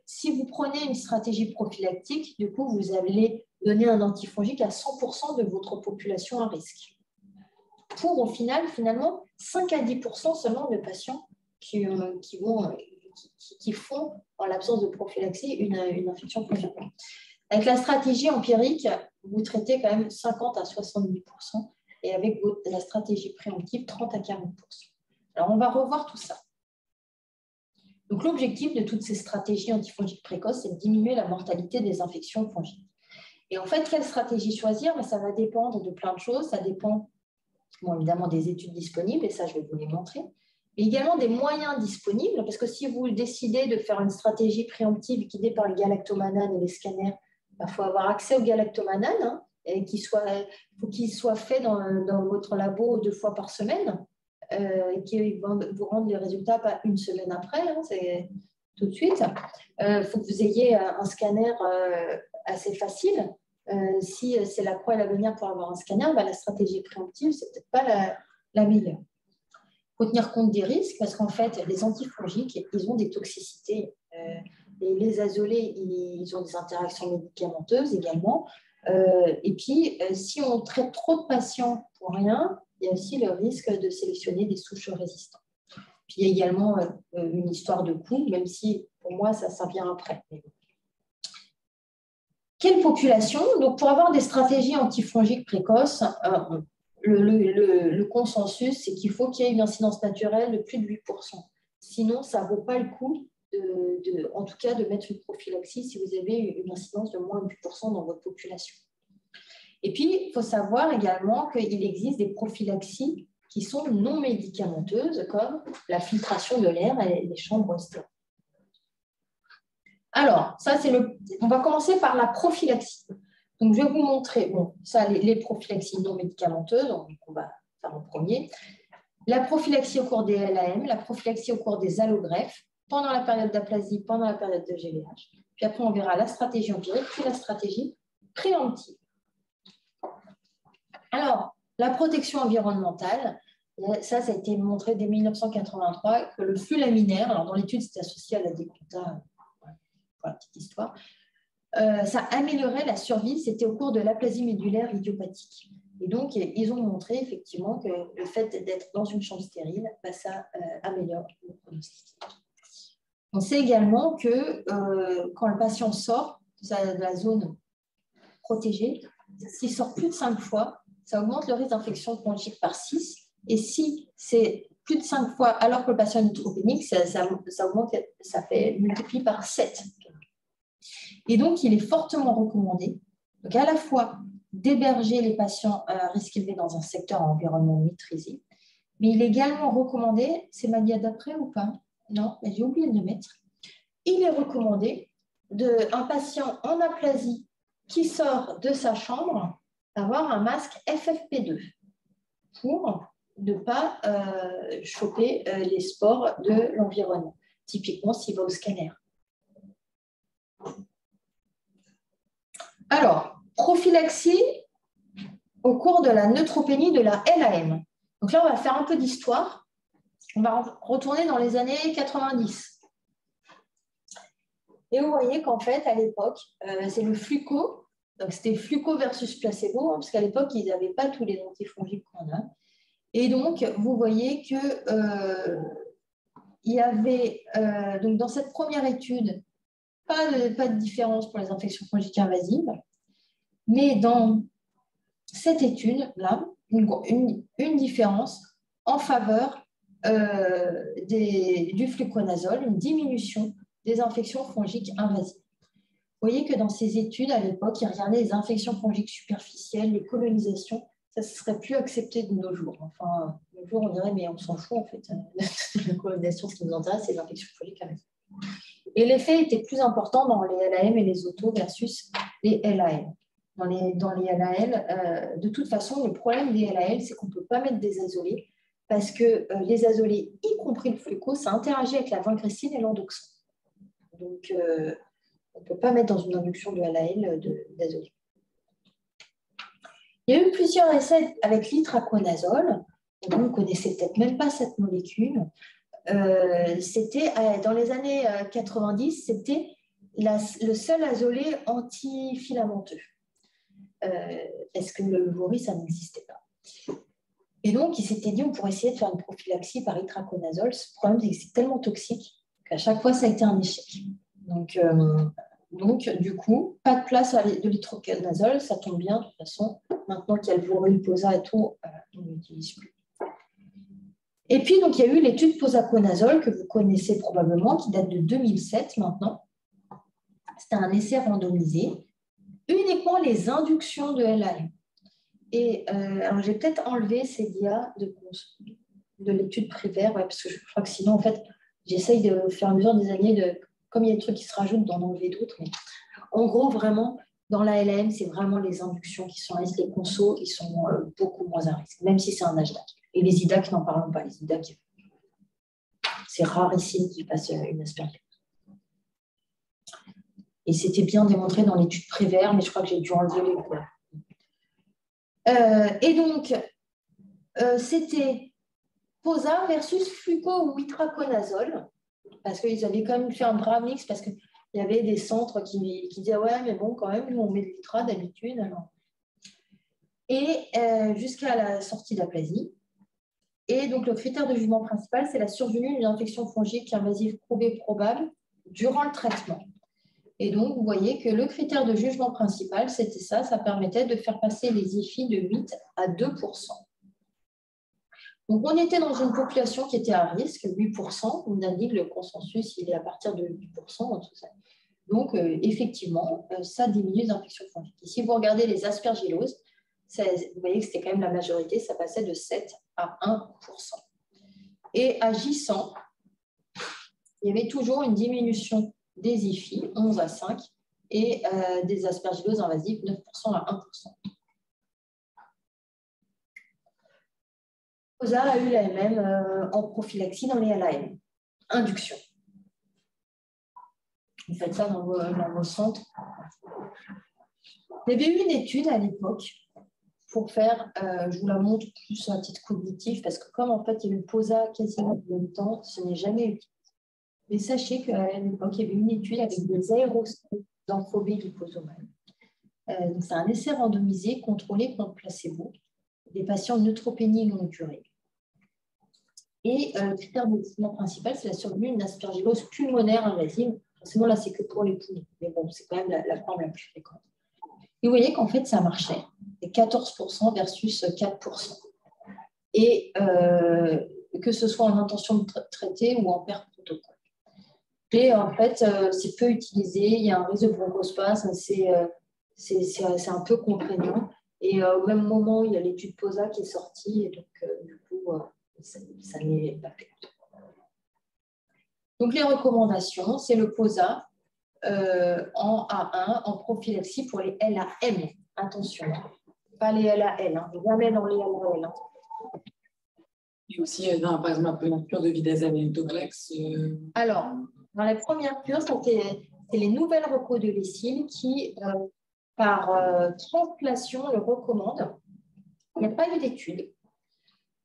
si vous prenez une stratégie prophylactique, du coup, vous allez donner un antifongique à 100% de votre population à risque. Pour, au final, finalement, 5 à 10% seulement de patients qui qui font, en l'absence de prophylaxie, une infection fongique. Avec la stratégie empirique, vous traitez quand même 50 à 70%, et avec la stratégie préemptive, 30 à 40%. Alors, on va revoir tout ça. Donc, l'objectif de toutes ces stratégies antifongiques précoces, c'est de diminuer la mortalité des infections fongiques. Et en fait, quelle stratégie choisir? Ça va dépendre de plein de choses. Ça dépend, bon, évidemment, des études disponibles, et ça, je vais vous les montrer, mais également des moyens disponibles, parce que si vous décidez de faire une stratégie préemptive guidée par le galactomanane et les scanners, il faut avoir accès au galactomanane, hein, et faut qu'il soit fait dans votre labo 2 fois par semaine, et qui vont vous rendre les résultats pas une semaine après, hein, c'est tout de suite. Il faut que vous ayez un scanner assez facile. Si c'est la croix et la bannière pour avoir un scanner, la stratégie préemptive, c'est peut-être pas la meilleure. Il faut tenir compte des risques parce qu'en fait, les antifongiques, ils ont des toxicités. Et les azolés, ils ont des interactions médicamenteuses également. Et puis, si on traite trop de patients pour rien, il y a aussi le risque de sélectionner des souches résistantes. Puis, il y a également une histoire de coût, même si pour moi, ça vient après. Quelle population? Donc, pour avoir des stratégies antifongiques précoces, le consensus, c'est qu'il faut qu'il y ait une incidence naturelle de plus de 8%. Sinon, ça ne vaut pas le coup, en tout cas, de mettre une prophylaxie si vous avez une incidence de moins de 8% dans votre population. Et puis, il faut savoir également qu'il existe des prophylaxies qui sont non médicamenteuses, comme la filtration de l'air et les chambres stériles. Alors, on va commencer par la prophylaxie. Donc, je vais vous montrer les prophylaxies non médicamenteuses, donc on va faire en premier. La prophylaxie au cours des LAM, la prophylaxie au cours des allogreffes, pendant la période d'aplasie, pendant la période de GVH. Puis après, on verra la stratégie empirique, puis la stratégie préemptive. Alors, la protection environnementale, ça a été montré dès 1983 que le flux laminaire, alors dans l'étude, c'était associé à la décompta, pour la petite histoire, ça améliorait la survie, c'était au cours de l'aplasie médulaire idiopathique. Et donc, ils ont montré effectivement que le fait d'être dans une chambre stérile, ça améliore le pronostic. On sait également que quand le patient sort de la zone protégée, s'il sort plus de 5 fois, ça augmente le risque d'infection fongique par 6. Et si c'est plus de 5 fois alors que le patient est neutropénique, ça augmente, ça fait multiplié par 7. Et donc, il est fortement recommandé, donc à la fois d'héberger les patients à risque élevé dans un secteur à environnement maîtrisé, mais il est également recommandé, c'est ma dia d'après ou pas? Non, mais j'ai oublié de le mettre. Il est recommandé d'un patient en aplasie qui sort de sa chambre d'avoir un masque FFP2 pour ne pas choper les spores de l'environnement, typiquement s'il va au scanner. Alors, prophylaxie au cours de la neutropénie de la LAM. Donc là, on va faire un peu d'histoire. On va retourner dans les années 90. Et vous voyez qu'en fait, à l'époque, c'est le fluco. Donc, c'était fluco versus placebo, parce qu'à l'époque, ils n'avaient pas tous les antifongiques qu'on a. Et donc, vous voyez que il y avait, donc dans cette première étude, pas de différence pour les infections fongiques invasives. Mais dans cette étude-là, une différence en faveur du fluconazole, une diminution des infections fongiques invasives. Vous voyez que dans ces études, à l'époque, ils regardaient les infections fongiques superficielles, les colonisations, ça ne serait plus accepté de nos jours. Enfin, de nos jours, on dirait, mais on s'en fout en fait. La colonisation, ce qui nous intéresse, c'est les infections fongiques invasives. Et l'effet était plus important dans les LAM et les autos versus les LAL. Dans les LAL, de toute façon, le problème des LAL, c'est qu'on ne peut pas mettre des azolés parce que les azolés, y compris le fluco, ça interagit avec la vancomycine et l'endoxan. Donc, on ne peut pas mettre dans une induction de LAL d'azolés. Il y a eu plusieurs essais avec l'itraconazole. Vous ne connaissez peut-être même pas cette molécule. C'était dans les années 90, c'était le seul azolé antifilamenteux. Parce que le Vori, ça n'existait pas. Et donc, il s'était dit, on pourrait essayer de faire une prophylaxie par itraconazole. Ce problème, c'est que c'est tellement toxique À chaque fois, ça a été un échec. Donc, du coup, pas de place de l'itraconazole, ça tombe bien de toute façon. Maintenant qu'il y a le Vorulposa et tout, on n'utilise plus. Et puis, donc, il y a eu l'étude posaconazole que vous connaissez probablement, qui date de 2007 maintenant. C'était un essai randomisé, uniquement les inductions de LAM. Et alors, j'ai peut-être enlevé ces dias de l'étude primaire, parce que je crois que sinon, en fait, j'essaye de faire à mesure des années, comme il y a des trucs qui se rajoutent, d'en enlever d'autres. Mais en gros, vraiment, dans la LAM, c'est vraiment les inductions qui sont à risque. Les consos, ils sont beaucoup moins à risque, même si c'est un HDAC. Et les IDAC, n'en parlons pas. Les IDAC, c'est rarissime qu'ils passent une aspergillose. Et c'était bien démontré dans l'étude Prévert, mais je crois que j'ai dû enlever les couleurs. Et donc, c'était Posa versus fluco ou itraconazole, parce qu'ils avaient quand même fait un bras mix, parce qu'il y avait des centres qui disaient ouais, mais bon, quand même, nous, on met de l'itra d'habitude. Alors. Et jusqu'à la sortie d'aplasie. Et donc, le critère de jugement principal, c'est la survenue d'une infection fongique invasive prouvée probable durant le traitement. Et donc, vous voyez que le critère de jugement principal, c'était ça, ça permettait de faire passer les IFI de 8 à 2%. Donc, on était dans une population qui était à risque, 8%, on a dit que le consensus, il est à partir de 8%. Tout ça. Donc, effectivement, ça diminue les infections fongiques. Et si vous regardez les aspergilloses, vous voyez que c'était quand même la majorité, ça passait de 7 à 1%. Et agissant, il y avait toujours une diminution des IFI, 11 à 5, et des aspergilloses invasives, 9% à 1%. Posa a eu l'AMM en prophylaxie dans les LAM. Induction. Vous faites ça dans vos centres. Il y avait eu une étude à l'époque pour faire, je vous la montre plus à titre cognitif, parce que comme en fait il y a eu Posa quasiment en même temps, ce n'est jamais utilisé. Mais sachez qu'à l'époque, il y avait une étude avec des aérosols d'amphobie liposomale. C'est un essai randomisé contrôlé contre placebo des patients de neutropénie longue durée. Et le critère de décision principal, c'est la survenue d'une aspergillose pulmonaire invasive. Forcément, là, c'est que pour les poumons. Mais bon, c'est quand même la forme la plus fréquente. Et vous voyez qu'en fait, ça marchait. C'est 14% versus 4%. Et que ce soit en intention de traiter ou en perte protocole. Et en fait, c'est peu utilisé. Il y a un risque de bronchospasme. C'est un peu contraignant. Et au même moment, il y a l'étude POSA qui est sortie. Et donc, du coup, ça n'est pas fait. Donc, les recommandations, c'est le POSA en A1, en prophylaxie pour les LAM. Attention, pas les LAL. Hein. Jamais dans les LAL. Hein. Et aussi, par exemple, la première cure de Vidazavir-Venetoclax. Alors, dans la première cure, c'est les nouvelles recos de l'ESIL qui, par translation, le recommandent. Il n'y a pas eu d'étude.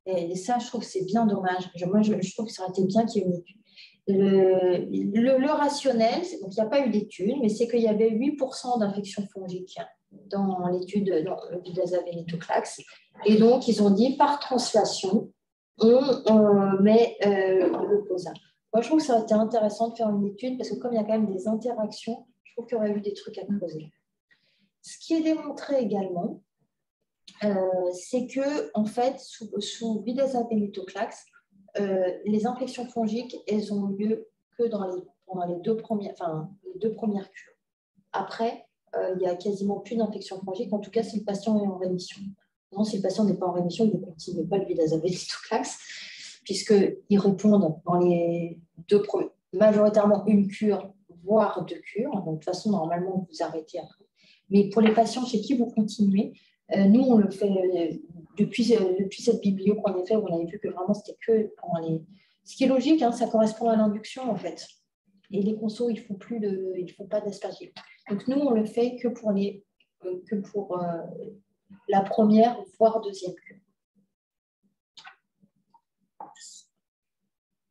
Et ça, je trouve que c'est bien dommage. Moi, je trouve que ça aurait été bien qu'il y ait une étude. Le rationnel, donc il n'y a pas eu d'étude, mais c'est qu'il y avait 8% d'infections fongiques dans l'étude le Vidazavir-Venetoclax. Et donc, ils ont dit, par translation, on met le POSA. Moi, je trouve que ça aurait été intéressant de faire une étude parce que comme il y a quand même des interactions, je trouve qu'il y aurait eu des trucs à creuser. Ce qui est démontré également, c'est que en fait, sous Vidazavir-Venetoclax, les infections fongiques, elles ont lieu que pendant les deux premières cures. Après, il n'y a quasiment plus d'infections fongiques, en tout cas si le patient est en rémission. Non, si le patient n'est pas en rémission, il ne continue pas le Vidazavir-Venetoclax, puisqu'ils répondent dans les majoritairement une cure, voire 2 cures. Donc, de toute façon, normalement, vous arrêtez après. Mais pour les patients chez qui vous continuez, nous, on le fait depuis cette biblio qu'on a fait, où on avait vu que vraiment, c'était que pendant les... Ce qui est logique, hein, ça correspond à l'induction, en fait. Et les consos, ils ne font pas d'aspergillose. Donc, nous, on le fait que pour la première, voire deuxième cure.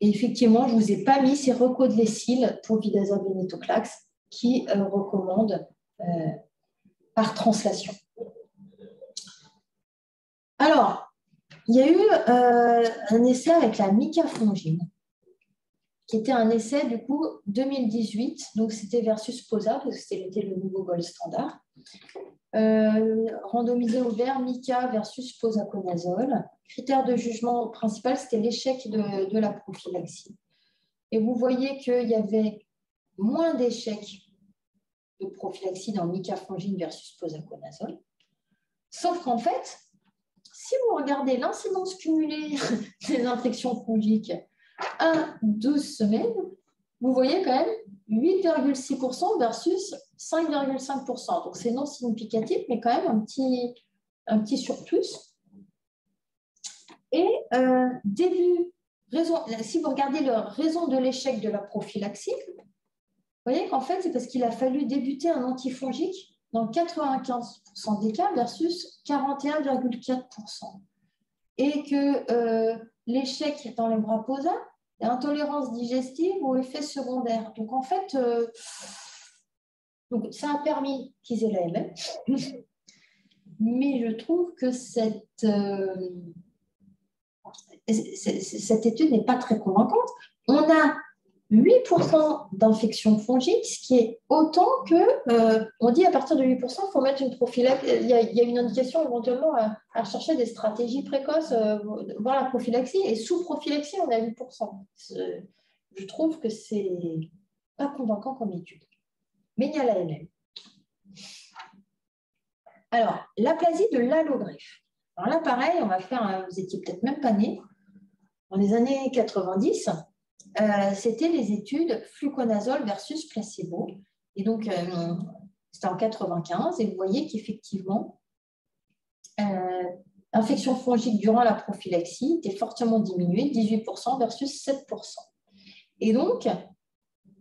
Et effectivement, je ne vous ai pas mis ces recos de l'ESIL pour Vidazavir-Venetoclax qui recommandent par translation. Alors, il y a eu un essai avec la micafungine qui était un essai du coup 2018, donc c'était versus POSA, parce que c'était le nouveau gold standard. Randomisé au vert, Mica versus posaconazole. Critère de jugement principal, c'était l'échec de la prophylaxie. Et vous voyez qu'il y avait moins d'échecs de prophylaxie dans micafungine versus posaconazole. Sauf qu'en fait, si vous regardez l'incidence cumulée des infections fongiques à 12 semaines, vous voyez quand même 8,6% versus 5,5%. Donc, c'est non significatif, mais quand même un petit surplus. Et si vous regardez la raison de l'échec de la prophylaxie, vous voyez qu'en fait, c'est parce qu'il a fallu débuter un antifongique dans 95% des cas versus 41,4%. Et que l'échec dans les bras POSA, intolérance digestive ou effet secondaire. Donc, en fait, donc, ça a permis qu'ils aient la MM. Mais je trouve que cette étude n'est pas très convaincante. On a 8% d'infections fongiques, ce qui est autant que, on dit à partir de 8%, il faut mettre une prophylaxie. Il y a une indication éventuellement à chercher des stratégies précoces, voir la prophylaxie. Et sous prophylaxie, on a 8%. Je trouve que ce n'est pas convaincant comme étude. Mais il y a la l'AML. Alors, l'aplasie de l'allogreffe. Alors là, pareil, on va faire, vous n'étiez peut-être même pas nés. Dans les années 90, c'était les études fluconazole versus placebo. Et donc, c'était en 95. Et vous voyez qu'effectivement, l'infection fongique durant la prophylaxie était fortement diminuée, 18% versus 7%. Et donc,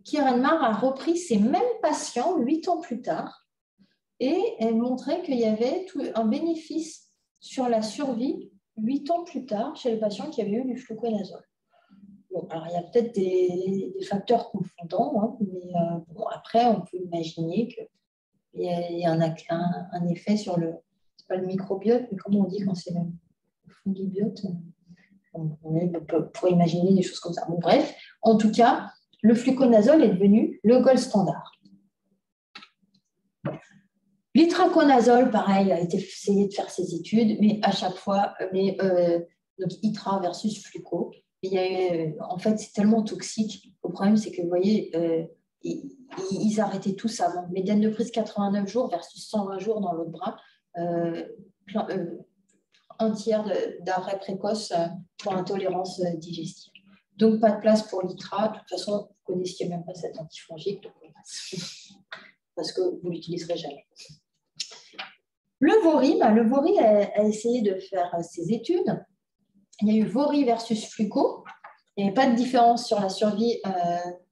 Kierenmar a repris ces mêmes patients 8 ans plus tard et elle montrait qu'il y avait un bénéfice sur la survie 8 ans plus tard chez les patients qui avaient eu du fluconazole. Bon, alors, il y a peut-être des facteurs confondants, hein, mais bon, après, on peut imaginer qu'il y a un effet sur le... C'est pas le microbiote, mais comment on dit quand c'est le fongibiote, on pourrait imaginer des choses comme ça. Bon, bref, en tout cas, le fluconazole est devenu le gold standard. L'itraconazole, pareil, a été essayé de faire ses études, mais à chaque fois, donc ITRA versus fluco. En fait, c'est tellement toxique. Le problème, c'est que, vous voyez, ils arrêtaient tous avant. Médiane de prise 89 jours versus 120 jours dans l'autre bras. Un tiers d'arrêt précoce pour intolérance digestive. Donc, pas de place pour l'ITRA. De toute façon, vous ne connaissiez même pas cet antifongique, parce que vous ne l'utiliserez jamais. Le VORI, le VORI a essayé de faire ses études. Il y a eu VORI versus fluco. Il n'y avait pas de différence sur la survie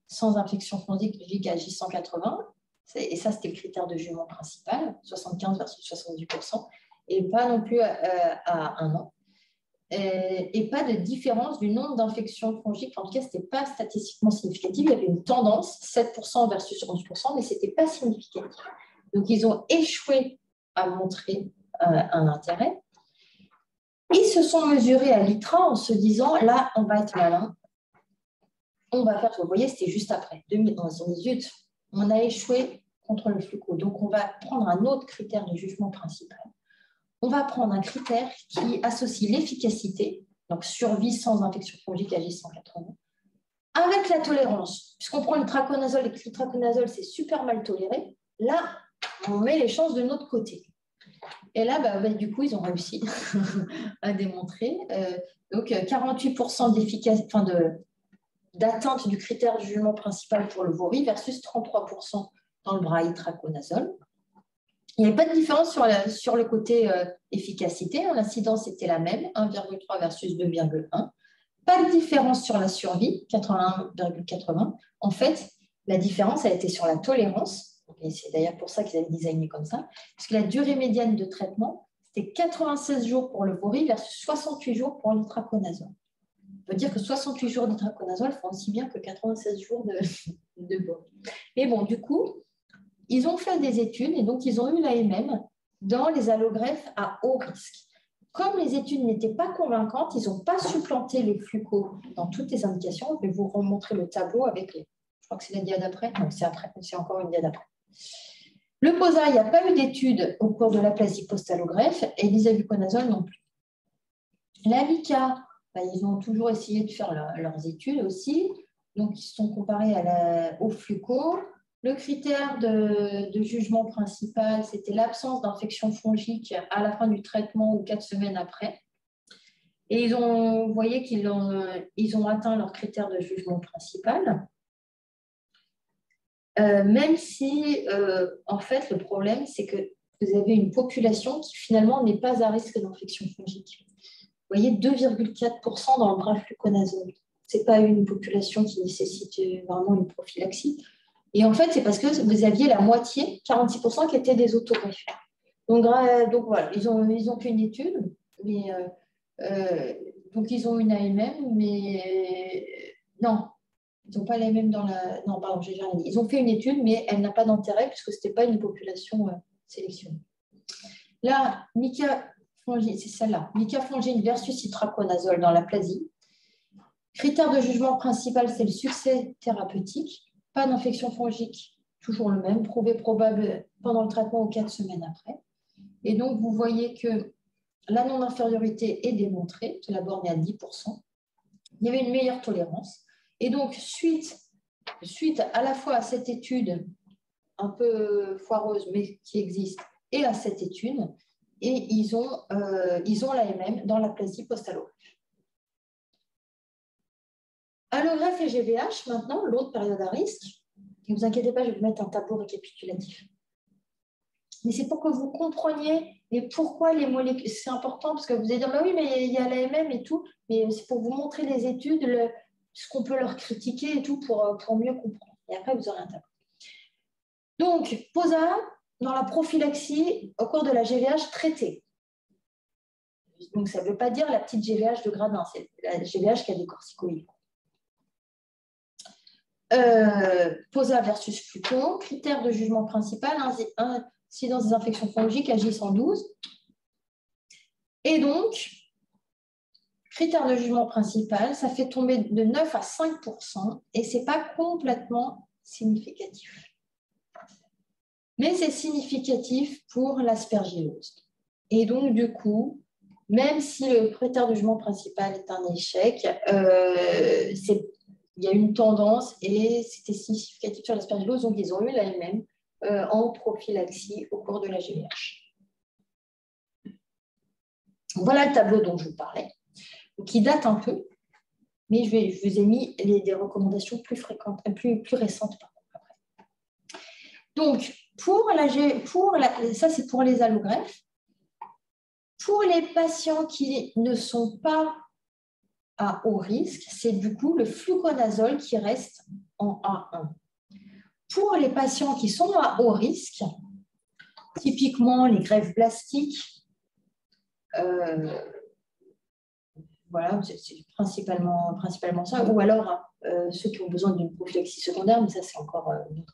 sans infection fongique à J180. Et ça, c'était le critère de jugement principal, 75 versus 78%. Et pas non plus à 1 an. Et pas de différence du nombre d'infections fongiques. En tout cas, ce n'était pas statistiquement significatif. Il y avait une tendance, 7% versus 11%, mais ce n'était pas significatif. Donc, ils ont échoué à montrer un intérêt. Ils se sont mesurés à l'ITRA en se disant, là, on va être malin. On va faire, vous voyez, c'était juste après, 2011. On dit, zut, on a échoué contre le fluco. Donc, on va prendre un autre critère de jugement principal. On va prendre un critère qui associe l'efficacité, donc survie sans infection fongique à J180, avec la tolérance. Puisqu'on prend l'itraconazole et que l'itraconazole, c'est super mal toléré, là, on met les chances de notre côté. Et là, du coup, ils ont réussi à démontrer. Donc, 48% d'atteinte du critère de jugement principal pour le VORI versus 33% dans le bras itraconazole. Il n'y avait pas de différence sur le côté efficacité. L'incidence était la même, 1,3 versus 2,1. Pas de différence sur la survie, 81,80. En fait, la différence a été sur la tolérance. Et c'est d'ailleurs pour ça qu'ils avaient designé comme ça. Puisque la durée médiane de traitement, c'était 96 jours pour le VORI versus 68 jours pour l'itraconazole. On peut dire que 68 jours d'itraconazole font aussi bien que 96 jours de VORI. Mais bon, du coup, ils ont fait des études et donc ils ont eu l'AMM dans les allogreffes à haut risque. comme les études n'étaient pas convaincantes, ils n'ont pas supplanté le fluco dans toutes les indications. Je vais vous remontrer le tableau avec les... Je crois que c'est la dia d'après. Non, c'est après. C'est encore une dia d'après. Le POSA, il n'y a pas eu d'études au cours de l'aplasie post-allogreffe et l'isavuconazole non plus. La MICA, ils ont toujours essayé de faire leurs études aussi. Donc, ils se sont comparés au fluco. Le critère de jugement principal, c'était l'absence d'infection fongique à la fin du traitement ou 4 semaines après. Et vous voyez qu'ils ont atteint leur critère de jugement principal. Même si, en fait, le problème, c'est que vous avez une population qui, finalement, n'est pas à risque d'infection fongique. Vous voyez, 2,4% dans le bras fluconazole. Ce n'est pas une population qui nécessite vraiment une prophylaxie. Et en fait, c'est parce que vous aviez la moitié, 46%, qui étaient des autogreffes. Donc voilà, ils ont fait une étude, mais donc ils ont une AMM, mais non, ils n'ont pas l'AMM dans la... Non, pardon, j'ai jamais dit. Ils ont fait une étude, mais elle n'a pas d'intérêt puisque ce n'était pas une population sélectionnée. Là, micafungine, c'est celle-là, micafungine versus itraconazole dans l'aplasie. Critère de jugement principal, c'est le succès thérapeutique. Pas d'infection fongique, toujours le même, prouvé probable pendant le traitement ou 4 semaines après. Et donc, vous voyez que la non-infériorité est démontrée, de la borne est à 10%. Il y avait une meilleure tolérance. Et donc, suite à la fois à cette étude un peu foireuse, mais qui existe, et à cette étude, et ils ont l'AMM dans l'aplasie post-allogreffe. Allogreffe et GVH, maintenant, l'autre période à risque. Ne vous inquiétez pas, je vais vous mettre un tableau récapitulatif. Mais c'est pour que vous compreniez et pourquoi les molécules. C'est important parce que vous allez dire, bah oui, mais il y a l'AMM et tout. Mais c'est pour vous montrer les études, ce qu'on peut leur critiquer et tout pour mieux comprendre. Et après, vous aurez un tableau. Donc, POSA, dans la prophylaxie au cours de la GVH traitée. Donc, ça ne veut pas dire la petite GVH de gradin, c'est la GVH qui a des corticoïdes. POSA versus fluco, critère de jugement principal, incidence des infections fongiques, AJ112. Et donc, critère de jugement principal, ça fait tomber de 9 à 5% et ce n'est pas complètement significatif. Mais c'est significatif pour l'aspergillose. Et donc, du coup, même si le critère de jugement principal est un échec, il y a une tendance et c'était significatif sur l'aspergillose, donc ils ont eu l'AMM en prophylaxie au cours de la GVH. Voilà le tableau dont je vous parlais, qui date un peu, mais je vous ai mis des recommandations plus fréquentes, plus récentes. Après. Donc, ça c'est pour les allogreffes. Pour les patients qui ne sont pas à haut risque, c'est du coup le fluconazole qui reste en A1. Pour les patients qui sont à haut risque, typiquement les greffes plastiques, voilà, c'est principalement ça, ou alors ceux qui ont besoin d'une prophylaxie secondaire, mais ça c'est encore autre.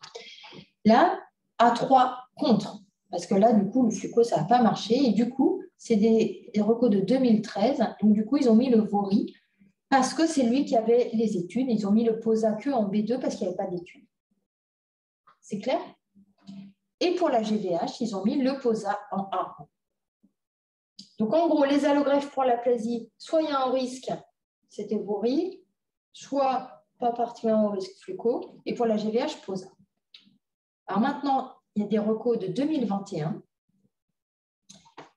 Là, A3 contre, parce que là, du coup, le fluco, ça n'a pas marché, et du coup, c'est des recos de 2013, donc du coup, ils ont mis le VORI, parce que c'est lui qui avait les études, ils ont mis le POSA que en B2 parce qu'il n'y avait pas d'études. C'est clair? Et pour la GVH, ils ont mis le POSA en A1. Donc, en gros, les allogreffes pour l'aplasie, soit il y a un risque, c'était VORI, soit pas particulièrement au risque fluco, et pour la GVH, POSA. Alors maintenant, il y a des recos de 2021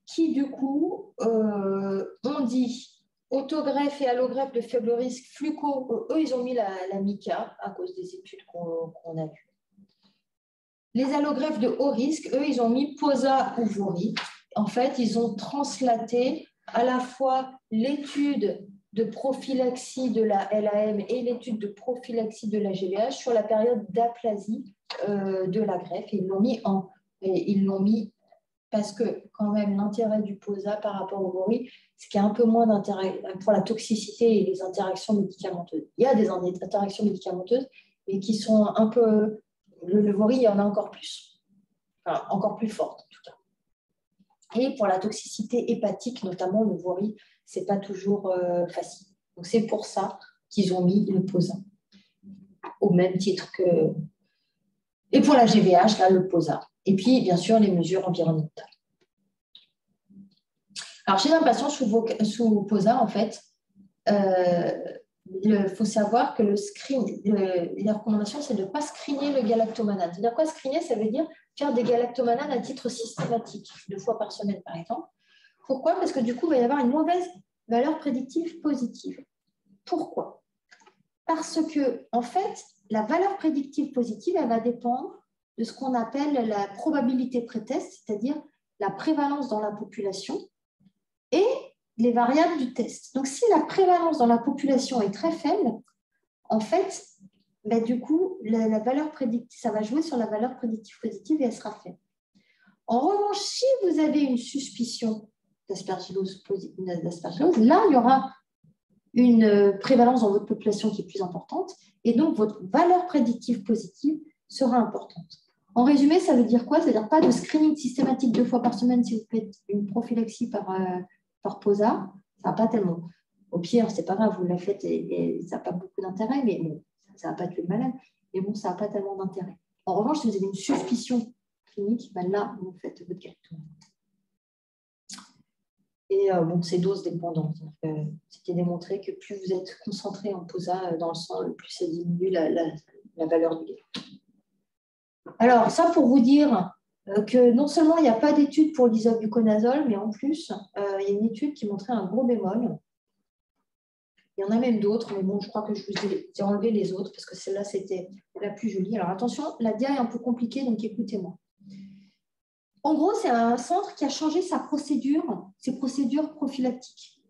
qui, du coup, ont dit autogreffe et allogreffe de faible risque, fluco, eux, ils ont mis la MICA à cause des études qu'on a vues. Les allogreffes de haut risque, eux, ils ont mis POSA ou VORI. En fait, ils ont translaté à la fois l'étude de prophylaxie de la LAM et l'étude de prophylaxie de la GVH sur la période d'aplasie de la greffe. Ils l'ont mis parce que quand même l'intérêt du POSA par rapport au VORI, c'est qu'il y a un peu moins d'intérêt pour la toxicité et les interactions médicamenteuses. Il y a des interactions médicamenteuses, mais qui sont un peu... Le VORI, il y en a encore plus. Enfin, encore plus forte, en tout cas. Et pour la toxicité hépatique, notamment le VORI, ce n'est pas toujours facile. Donc, c'est pour ça qu'ils ont mis le POSA, au même titre que... Et pour la GVH, là, le POSA. Et puis, bien sûr, les mesures environnementales. Alors, chez un patient sous POSA, en fait, il faut savoir que les recommandations, c'est de ne pas screener le galactomanane. C'est-à-dire quoi screener? Ça veut dire faire des galactomananes à titre systématique, 2 fois par semaine, par exemple. Pourquoi? Parce que du coup, il va y avoir une mauvaise valeur prédictive positive. Pourquoi? Parce que, en fait, la valeur prédictive positive, elle va dépendre de ce qu'on appelle la probabilité pré-test, c'est-à-dire la prévalence dans la population et les variables du test. Donc, si la prévalence dans la population est très faible, en fait, ben, du coup, la valeur prédictive, ça va jouer sur la valeur prédictive positive et elle sera faible. En revanche, si vous avez une suspicion d'aspergillose, là, il y aura une prévalence dans votre population qui est plus importante et donc votre valeur prédictive positive sera importante. En résumé, ça veut dire quoi? C'est-à-dire pas de screening systématique 2 fois par semaine si vous faites une prophylaxie par POSA, ça n'a pas tellement. Au pire, c'est pas grave, vous la faites et ça n'a pas beaucoup d'intérêt, mais bon, ça ne va pas tuer le malade, mais bon, ça n'a pas tellement d'intérêt. En revanche, si vous avez une suspicion clinique, ben là, vous faites votre galactomanane. Et bon, c'est dose dépendante. C'était démontré que plus vous êtes concentré en POSA dans le sang, plus ça diminue la valeur du galactomanane. Alors, ça pour vous dire que non seulement il n'y a pas d'étude pour l'isobuconazole, mais en plus, il y a une étude qui montrait un gros bémol. Il y en a même d'autres, mais bon, je crois que je vous ai enlevé les autres parce que celle-là, c'était la plus jolie. Alors attention, la dia est un peu compliquée, donc écoutez-moi. En gros, c'est un centre qui a changé ses procédures prophylactiques.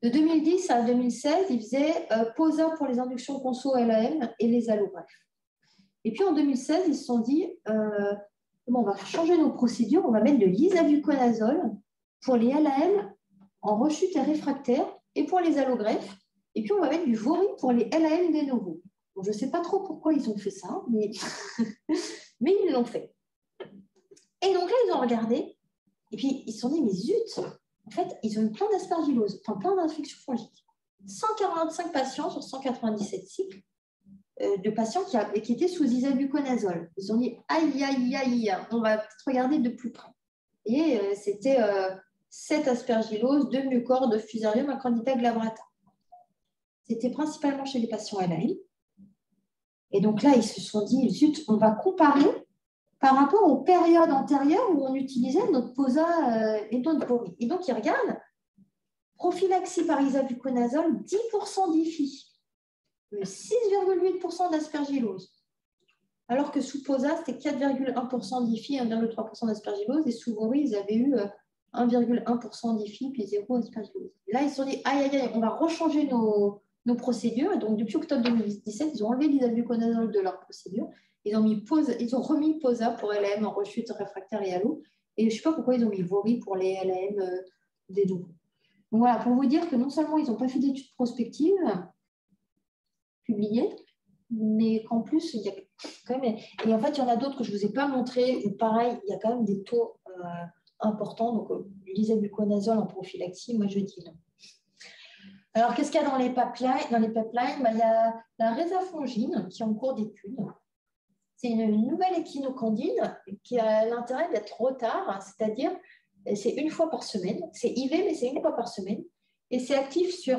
De 2010 à 2016, il faisait POSA pour les inductions conso LAM et les allogreffes. Et puis en 2016, ils se sont dit, on va changer nos procédures, on va mettre de l'isavuconazole pour les LAM en rechute et réfractaire et pour les allogreffes. Et puis on va mettre du VORI pour les LAM de nouveau. Donc, je ne sais pas trop pourquoi ils ont fait ça, mais, mais ils l'ont fait. Et donc là, ils ont regardé, et puis ils se sont dit, mais zut, en fait, ils ont eu plein d'aspergillose, enfin plein d'infections fongiques. 145 patients sur 197 cycles de patients qui étaient sous isabuconazole. Ils ont dit, aïe, aïe, aïe, on va peut-être regarder de plus près. Et c'était 7 aspergilloses, 2 mucor, 2 fusarium, un candida glabrata. C'était principalement chez les patients LAI. Et donc là, ils se sont dit, zut, on va comparer par rapport aux périodes antérieures où on utilisait notre POSA et notre VORI. Et donc, ils regardent prophylaxie par isabuconazole, 10% d'IFI, mais 6,8% d'aspergillose. Alors que sous POSA, c'était 4,1% d'IFI, 1,3% d'aspergillose, et sous VORI, ils avaient eu 1,1% d'IFI, puis 0 aspergillose. Là, ils se sont dit, aïe, aïe, aïe, on va rechanger nos procédures. Et donc, depuis octobre 2017, ils ont enlevé l'isabuconazole de leur procédure. Ils ont remis POSA pour LAM en rechute réfractaire et allo. Et je ne sais pas pourquoi ils ont mis VORI pour les LAM des nouveaux. Donc voilà, pour vous dire que non seulement ils n'ont pas fait d'études prospectives publiées, mais qu'en plus, il y a quand même... Et en fait, il y en a d'autres que je ne vous ai pas montrés. Et pareil, il y a quand même des taux importants. Donc, l'isabuconazole en prophylaxie, moi, je dis non. Alors, qu'est-ce qu'il y a dans les pipelines? Il y a la résafongine qui est en cours d'étude. C'est une nouvelle échinocandine qui a l'intérêt d'être retard, c'est-à-dire c'est 1 fois par semaine. C'est IV, mais c'est 1 fois par semaine. Et c'est actif sur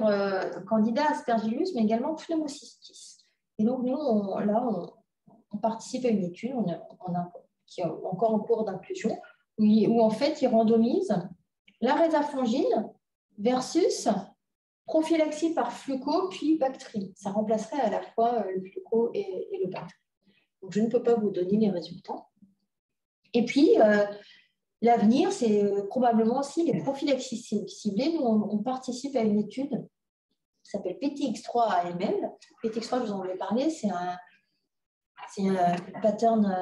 Candida aspergillus, mais également Pneumocystis. Et donc, nous, on participe à une étude qui est encore en cours d'inclusion, où en fait, ils randomisent la résafongine versus prophylaxie par fluco puis Bactrim. Ça remplacerait à la fois le fluco et le Bactrim. Donc, je ne peux pas vous donner les résultats. Et puis, l'avenir, c'est probablement aussi les prophylaxies ciblées. Nous, on participe à une étude qui s'appelle PTX3-AML. PTX3, je vous en avais parlé, c'est un pattern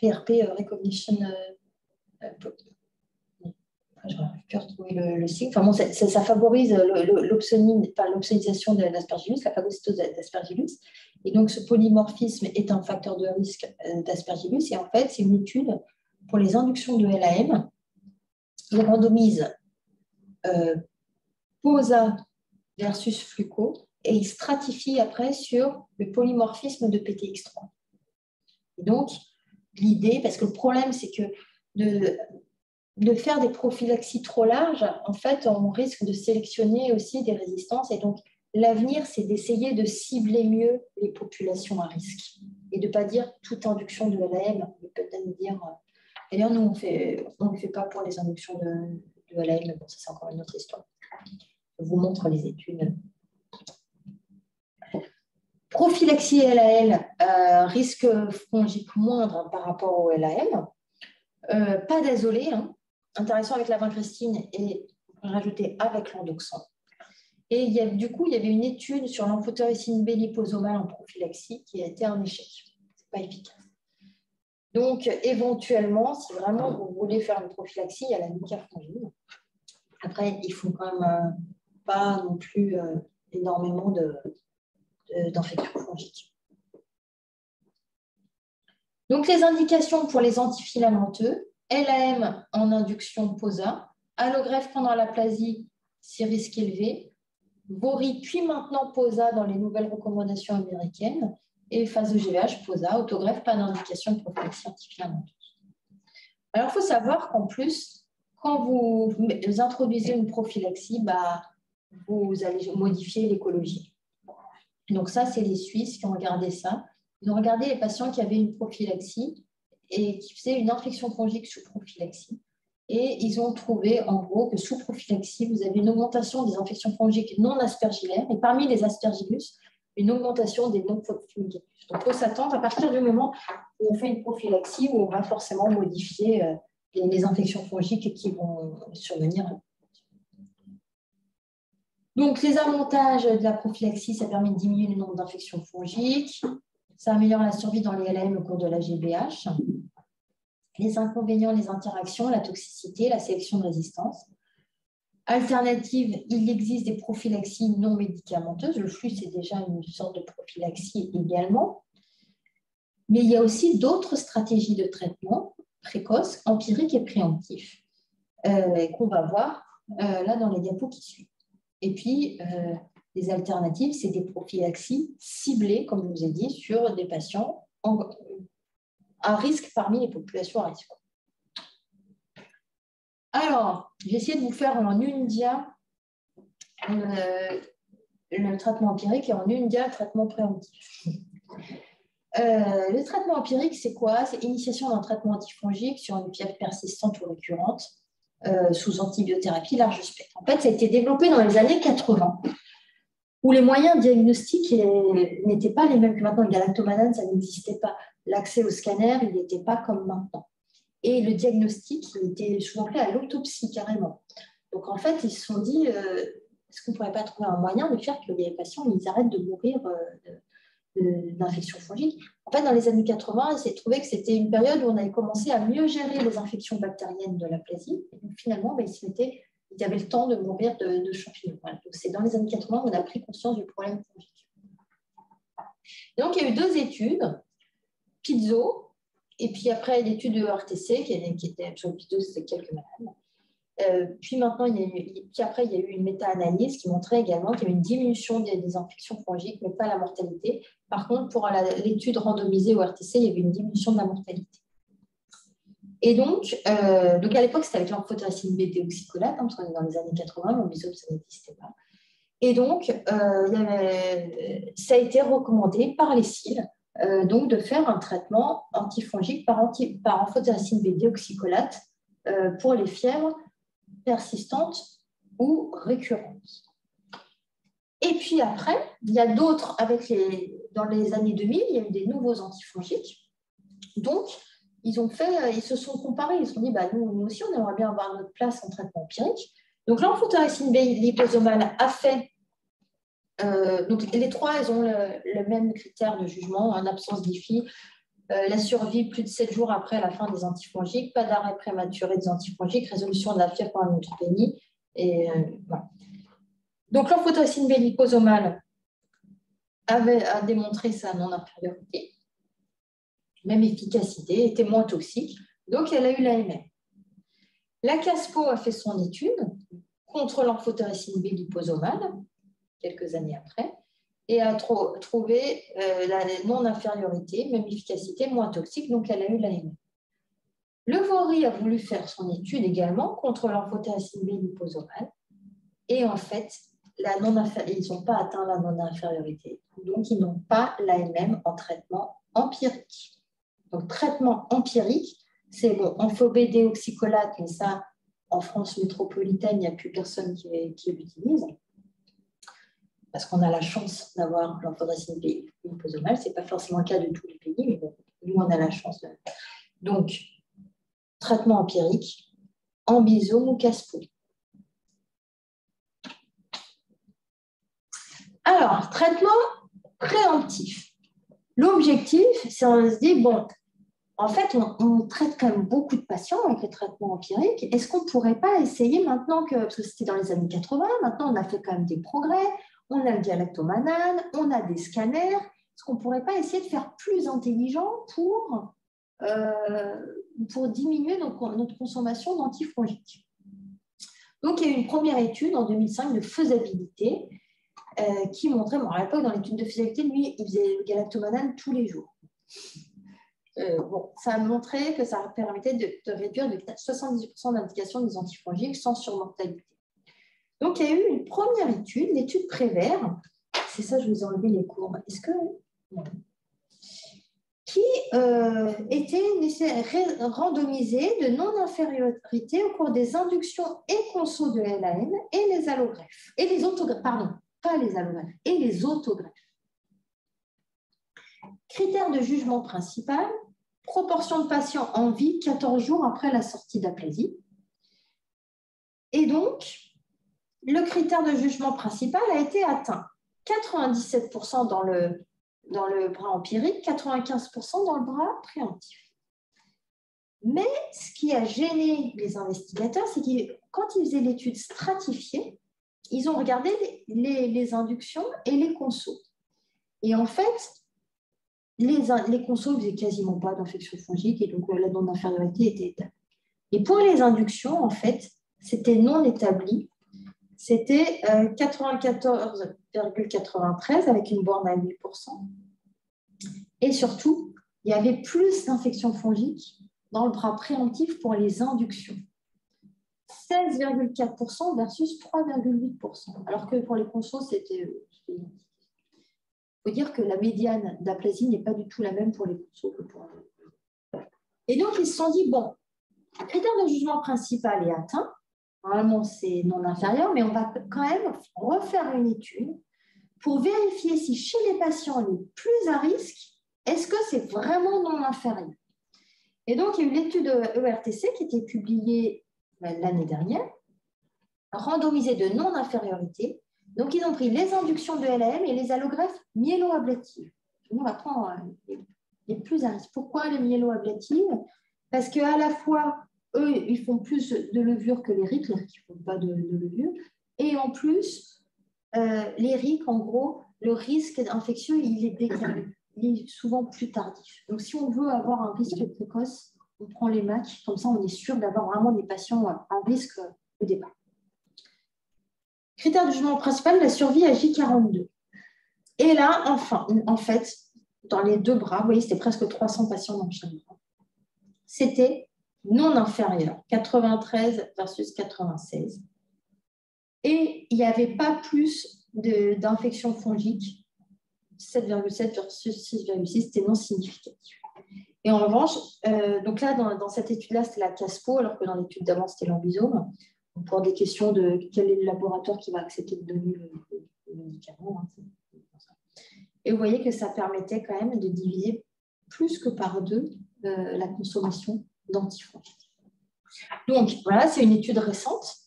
PRP Recognition. Je n'arrive plus à retrouver le signe. Enfin, bon, ça favorise l'opsonisation de l'aspergillus, la phagocytose d'aspergillus. Et donc, ce polymorphisme est un facteur de risque d'aspergillus. Et en fait, c'est une étude pour les inductions de LAM ils randomisent POSA versus Fluco et ils stratifient après sur le polymorphisme de PTX3. Et donc, l'idée, parce que le problème, c'est que de faire des prophylaxies trop larges, en fait, on risque de sélectionner aussi des résistances. Et donc, l'avenir, c'est d'essayer de cibler mieux les populations à risque et de ne pas dire toute induction de LAM, mais peut-être dire... D'ailleurs, nous, on ne le fait pas pour les inductions de LAM, mais bon, ça, c'est encore une autre histoire. Je vous montre les études. Prophylaxie LAL, risque fongique moindre par rapport au LAM. Pas d'azoléa, hein. Interaction avec la vincristine et rajouté avec l'endoxan. Et du coup, il y avait une étude sur l'amphotericine B liposomale en prophylaxie qui a été un échec. Ce n'est pas efficace. Donc, éventuellement, si vraiment vous voulez faire une prophylaxie, il y a la nicafrangine. Après, il ne faut quand même pas non plus énormément d'infections fongiques. Donc, les indications pour les antifilamenteux, LAM en induction POSA, allogreffe pendant l'aplasie si risque élevé, Bori puis maintenant POSA dans les nouvelles recommandations américaines et phase de GVH POSA, autogreffe, pas d'indication de prophylaxie antifilamenteuse. Alors, il faut savoir qu'en plus, quand vous introduisez une prophylaxie, vous allez modifier l'écologie. Donc ça, c'est les Suisses qui ont regardé ça. Ils ont regardé les patients qui avaient une prophylaxie et qui faisaient une infection fongique sous prophylaxie. Et ils ont trouvé, en gros, que sous prophylaxie, vous avez une augmentation des infections fongiques non aspergillaires et parmi les aspergillus, une augmentation des non-fumigatus. Donc, il faut s'attendre à partir du moment où on fait une prophylaxie, où on va forcément modifier les infections fongiques qui vont survenir. Donc, les avantages de la prophylaxie, ça permet de diminuer le nombre d'infections fongiques, ça améliore la survie dans les LAM au cours de la GBH. Les inconvénients, les interactions, la toxicité, la sélection de résistance. Alternative, il existe des prophylaxies non médicamenteuses. Le flux, c'est déjà une sorte de prophylaxie également. Mais il y a aussi d'autres stratégies de traitement précoces, empiriques et préemptifs qu'on va voir là dans les diapos qui suivent. Et puis, les alternatives, c'est des prophylaxies ciblées, comme je vous ai dit, sur des patients à risque parmi les populations à risque. Alors, j'ai essayé de vous faire en une dia le traitement empirique et en une dia le traitement préemptif. Le traitement empirique, c'est quoi? C'est initiation d'un traitement antifongique sur une fièvre persistante ou récurrente sous antibiothérapie large spectre. En fait, ça a été développé dans les années 80, où les moyens diagnostiques n'étaient pas les mêmes que maintenant. Le galactomanane, ça n'existait pas. L'accès au scanner, il n'était pas comme maintenant. Et le diagnostic, il était souvent fait à l'autopsie carrément. Donc, en fait, ils se sont dit, est-ce qu'on ne pourrait pas trouver un moyen de faire que les patients ils arrêtent de mourir d'infections fongiques? En fait, dans les années 80, ils s'est trouvé que c'était une période où on avait commencé à mieux gérer les infections bactériennes de l'aplasie. Et donc, finalement, ils avaient le temps de mourir de champignons. Voilà. Donc, c'est dans les années 80 qu'on a pris conscience du problème fongique. Et donc, il y a eu deux études, Pizzo, et puis après l'étude de RTC, qui était sur le Pizzo, c'était quelques malades. Puis maintenant, il y a eu une méta-analyse qui montrait également qu'il y avait une diminution des infections fongiques, mais pas la mortalité. Par contre, pour l'étude randomisée au RTC, il y avait une diminution de la mortalité. Et donc à l'époque, c'était avec l'amphotericine B déoxycholate, hein, parce qu'on est dans les années 80, le bisop, ça n'existait pas. Et donc, ça a été recommandé par les CIL donc de faire un traitement antifongique par amphotericine B déoxycholate pour les fièvres persistantes ou récurrentes. Et puis après, il y a d'autres, dans les années 2000, il y a eu des nouveaux antifongiques. Donc, ils se sont comparés, ils se sont dit, nous aussi, on aimerait bien avoir notre place en traitement empirique. Donc, l'amphotericine B liposomale a fait, donc les trois, elles ont le même critère de jugement, en absence d'IFI, la survie plus de 7 jours après la fin des antifongiques, pas d'arrêt prématuré des antifongiques, résolution de la fièvre par la neutropénie. Et voilà. Donc, l'amphotericine B liposomale a démontré sa non-infériorité, même efficacité, était moins toxique, donc elle a eu l'AMR. La Caspo a fait son étude contre l'amphotericine B liposomale, quelques années après, et a trouvé la non-infériorité, même efficacité, moins toxique, donc elle a eu l'AMM. Le Vaury a voulu faire son étude également contre l'amphotericine B liposomale, et en fait, ils n'ont pas atteint la non-infériorité, donc ils n'ont pas l'AMM en traitement empirique. Donc, traitement empirique, c'est bon, amphobédéoxycholate, mais ça, en France métropolitaine, il n'y a plus personne qui l'utilise, parce qu'on a la chance d'avoir l'amphotericine B liposomale. Ce n'est pas forcément le cas de tous les pays, mais bon, nous, on a la chance. Donc, traitement empirique, ambisome ou Caspo. Alors, traitement préemptif. L'objectif, c'est on se dit, bon, en fait, on traite quand même beaucoup de patients avec les traitements empiriques. Est-ce qu'on ne pourrait pas essayer maintenant parce que c'était dans les années 80, maintenant on a fait quand même des progrès, on a le galactomanane, on a des scanners. Est-ce qu'on ne pourrait pas essayer de faire plus intelligent pour diminuer notre consommation d'antifongiques? Donc, il y a eu une première étude en 2005 de faisabilité qui montrait, bon, à l'époque, dans l'étude de faisabilité, lui, il faisait le galactomanane tous les jours. Bon, ça a montré que ça permettait de réduire de 70% d'indication des antifongiques sans surmortalité. Donc, il y a eu une première étude, l'étude Prévert. C'est ça, je vous ai enlevé les courbes. Est-ce que... Non. Qui était randomisée de non-infériorité au cours des inductions et consos de LAN et les allogreffes. Et les autogreffes, pardon, pas les allogreffes, et les autogreffes. Critère de jugement principal, proportion de patients en vie 14 jours après la sortie d'aplésie. Et donc, le critère de jugement principal a été atteint. 97% dans le bras empirique, 95% dans le bras préemptif. Mais ce qui a gêné les investigateurs, c'est que quand ils faisaient l'étude stratifiée, ils ont regardé les inductions et les consos. Et en fait, les consos ne faisaient quasiment pas d'infection fongique et donc la non-infériorité était établie. Et pour les inductions, en fait, c'était non établi. C'était 94,93 avec une borne à 8%. Et surtout, il y avait plus d'infections fongiques dans le bras préemptif pour les inductions. 16,4% versus 3,8%. Alors que pour les consos, c'était... Il faut dire que la médiane d'aplésie n'est pas du tout la même pour les consos que pour les... Et donc, ils se sont dit, bon, le critère de jugement principal est atteint. Normalement, c'est non inférieur, mais on va quand même refaire une étude pour vérifier si chez les patients les plus à risque, est-ce que c'est vraiment non inférieur? Et donc, il y a eu l'étude ERTC qui était publiée l'année dernière, randomisée de non-infériorité. Donc, ils ont pris les inductions de LAM et les allogreffes myéloablatives. On va prendre les plus à risque. Pourquoi les myéloablatives? Parce qu'à la fois, eux, ils font plus de levure que les RIC ne font pas de levure. Et en plus, les RIC, en gros, le risque d'infection, il est décalé. Il est souvent plus tardif. Donc, si on veut avoir un risque précoce, on prend les MAC. Comme ça, on est sûr d'avoir vraiment des patients en risque au départ. Critère de jugement principal, la survie à J42. Et là, enfin, en fait, dans les deux bras, vous voyez, c'était presque 300 patients dans chaque bras. C'était non inférieur, 93 versus 96. Et il n'y avait pas plus d'infections fongiques, 7,7 versus 6,6, c'était non significatif. Et en revanche, donc là, dans cette étude-là, c'était la Caspo, alors que dans l'étude d'avant, c'était l'ambisome, pour des questions de quel est le laboratoire qui va accepter de donner le médicament. Hein, et vous voyez que ça permettait quand même de diviser plus que par deux la consommation d'antifongiques. Donc, voilà, c'est une étude récente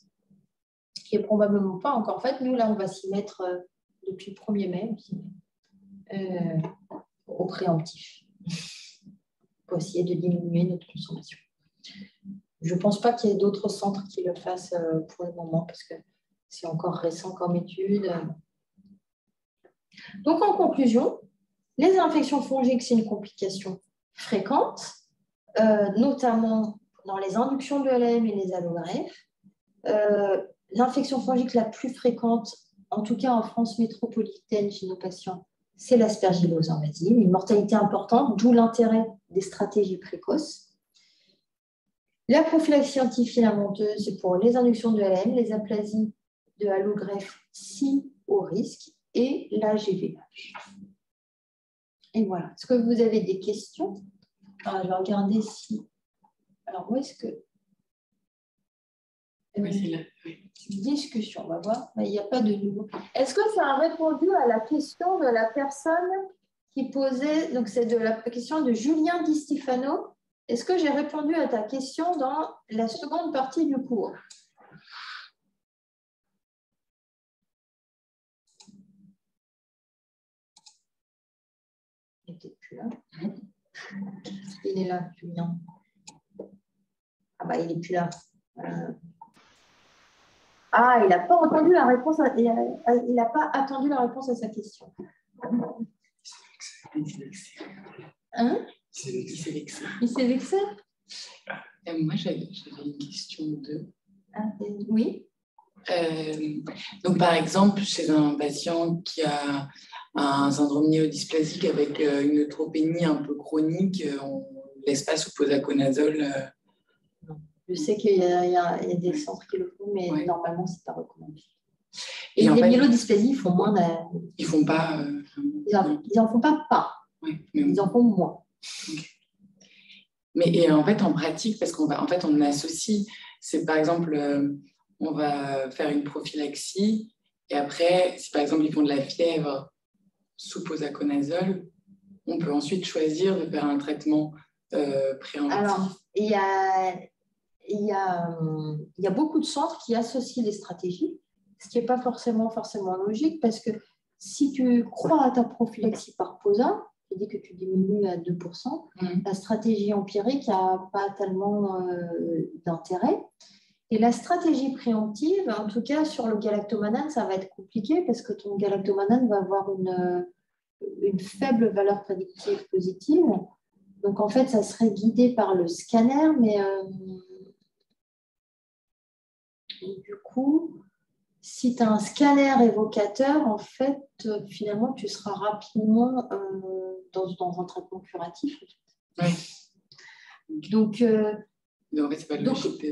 qui n'est probablement pas encore faite. Nous, là, on va s'y mettre depuis le 1er mai au préemptif pour essayer de diminuer notre consommation. Je ne pense pas qu'il y ait d'autres centres qui le fassent pour le moment parce que c'est encore récent comme étude. Donc, en conclusion, les infections fongiques, c'est une complication fréquente, notamment dans les inductions de LAM et les allogreffes. L'infection fongique la plus fréquente, en tout cas en France métropolitaine chez nos patients, c'est l'aspergillose invasive, une mortalité importante, d'où l'intérêt des stratégies précoces. La prophylaxie antifilamenteuse, c'est pour les inductions de LAM, les aplasies de allogreffe si haut risque et la GVH. Et voilà. Est-ce que vous avez des questions? Je vais regarder si... Alors, où est-ce que... Oui, c'est là. Oui. Discussion, on va voir. Il n'y a pas de nouveau. Est-ce que ça a répondu à la question de la personne qui posait... Donc, c'est de la question de Julien Di Stefano. Est-ce que j'ai répondu à ta question dans la seconde partie du cours? Il n'est peut-être plus là. Il est là, Julien. Ah bah, il n'est plus là. Ah, il n'a pas entendu la réponse. Il n'a pas attendu la réponse à sa question. Hein? Il s'est vexé. Il s'est vexé? Moi, j'avais une question de... Oui. Donc, par exemple, chez un patient qui a un syndrome néodysplasique avec une neutropénie un peu chronique, on ne laisse pas sous posaconazole. Je sais qu'il y a des centres qui le font, mais normalement, ce n'est pas recommandé. Et les myélodysplasies, ils font moins Ils font pas... Ils n'en font pas. Ouais, ils en font moins. Okay. Mais en fait, en pratique, parce qu'en fait, on associe, c'est par exemple, on va faire une prophylaxie et après, si par exemple, ils font de la fièvre sous posaconazole, on peut ensuite choisir de faire un traitement préventif. Alors, il y a beaucoup de centres qui associent les stratégies, ce qui n'est pas forcément logique parce que si tu crois à ta prophylaxie par posa, tu dis que tu diminues à 2%, la stratégie empirique n'a pas tellement d'intérêt. Et la stratégie préemptive, en tout cas sur le galactomanane, ça va être compliqué parce que ton galactomanane va avoir une faible valeur prédictive positive. Donc en fait, ça serait guidé par le scanner, mais du coup, si tu as un scanner évocateur, en fait, finalement, tu seras rapidement dans un traitement curatif. Oui. Donc, en fait, c'est pas logique.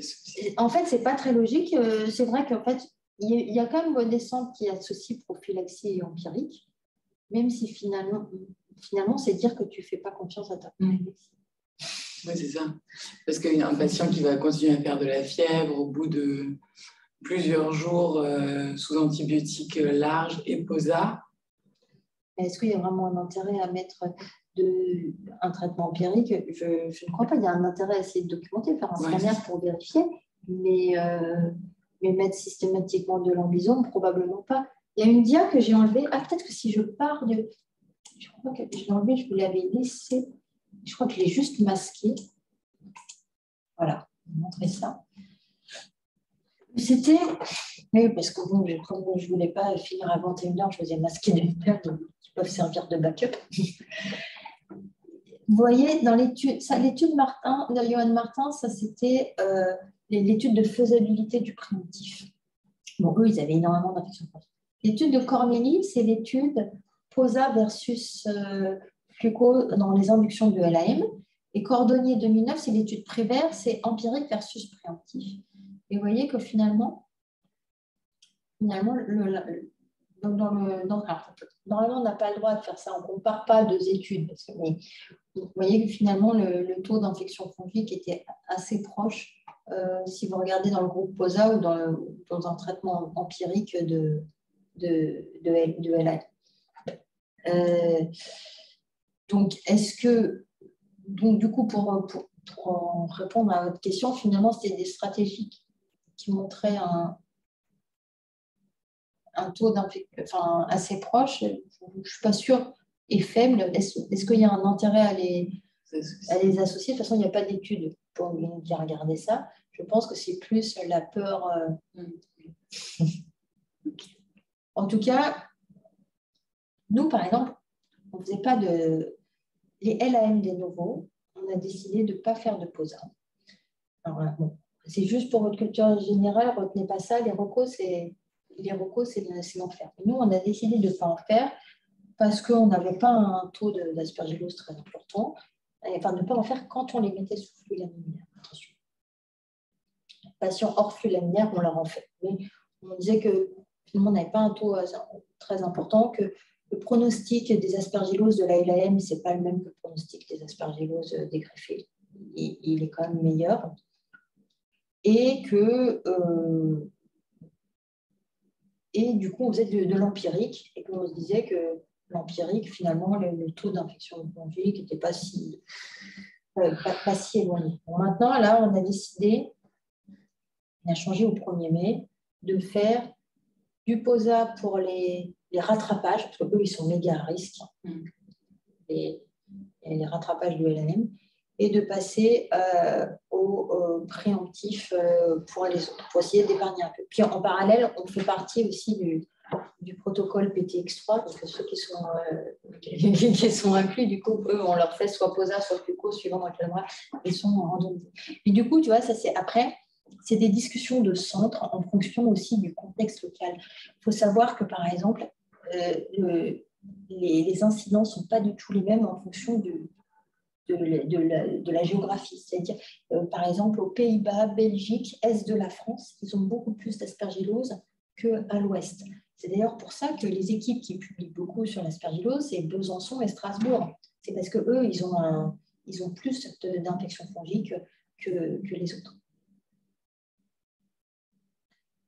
En fait, c'est pas très logique. C'est vrai qu'en fait, il y a quand même des centres qui associent prophylaxie et empirique, même si finalement c'est dire que tu ne fais pas confiance à ta prophylaxie. Oui, c'est ça. Parce qu'un patient qui va continuer à faire de la fièvre au bout de plusieurs jours sous antibiotiques larges et posa. Est-ce qu'il y a vraiment un intérêt à mettre un traitement empirique? Je ne crois pas. Il y a un intérêt à essayer de documenter, faire un scanner pour vérifier, mais mettre systématiquement de l'ambisome, probablement pas. Il y a une dia que j'ai enlevée. Ah, peut-être que si je pars de... Je crois que je l'ai enlevée, je vous l'avais laissée. Je crois que je l'ai juste masquée. Voilà, je vais vous montrer ça. C'était... Oui, parce que bon, comme je ne voulais pas finir à 21h, je faisais masquer des paires qui peuvent servir de backup. Vous voyez, dans l'étude de Johan Martin, ça c'était l'étude de faisabilité du préemptif. Bon, eux, ils avaient énormément d'infections. L'étude de Corneli, c'est l'étude POSA versus Fluco dans les inductions de LAM. Et Cordonnier 2009, c'est l'étude Prévert, c'est empirique versus préemptif. Et vous voyez que finalement normalement, on n'a pas le droit de faire ça. On ne compare pas deux études. Mais vous voyez que finalement, le taux d'infection fongique était assez proche si vous regardez dans le groupe POSA ou dans un traitement empirique de LA. Donc, du coup, pour répondre à votre question, finalement, c'était des stratégies qui montraient un taux d'infection assez proche, je ne suis pas sûre, et faible. Est-ce qu'il y a un intérêt à les associer? De toute façon, il n'y a pas d'études pour bien regarder ça. Je pense que c'est plus la peur. En tout cas, nous, par exemple, on ne faisait pas les LAM des nouveaux. On a décidé de ne pas faire de POSA. Alors, bon, c'est juste pour votre culture générale, retenez pas ça. Les recos, c'est l'enfer. Nous, on a décidé de ne pas en faire parce qu'on n'avait pas un taux d'aspergillose très important. Enfin, de ne pas en faire quand on les mettait sous flux laminaire. Attention. Les patients hors flux laminaire, on leur en fait. Mais on disait que finalement, on n'avait pas un taux très important, que le pronostic des aspergilloses de la LAM, ce n'est pas le même que le pronostic des aspergilloses des greffés. Il est quand même meilleur. Et du coup, on faisait de l'empirique et qu'on se disait que l'empirique, finalement, le taux d'infection fongique n'était pas si éloigné. Bon, maintenant, là, on a décidé, on a changé au 1er mai, de faire du POSA pour les rattrapages, parce qu'eux, ils sont méga à risque, les rattrapages du LNM, et de passer au préemptif pour les autres, pour essayer d'épargner un peu. Puis en parallèle, on fait partie aussi du protocole PTX3, donc ceux qui sont inclus, du coup, eux, on leur fait soit POSA, soit PUCO, suivant dans quel mois ils sont randomisés. Et du coup, tu vois, ça c'est après, c'est des discussions de centre en fonction aussi du contexte local. Il faut savoir que, par exemple, les incidents ne sont pas du tout les mêmes en fonction de la géographie. C'est-à-dire, par exemple, aux Pays-Bas, Belgique, Est de la France, ils ont beaucoup plus d'aspergillose qu'à l'Ouest. C'est d'ailleurs pour ça que les équipes qui publient beaucoup sur l'aspergillose, c'est Besançon et Strasbourg. C'est parce qu'eux, ils ont plus d'infections fongiques que les autres.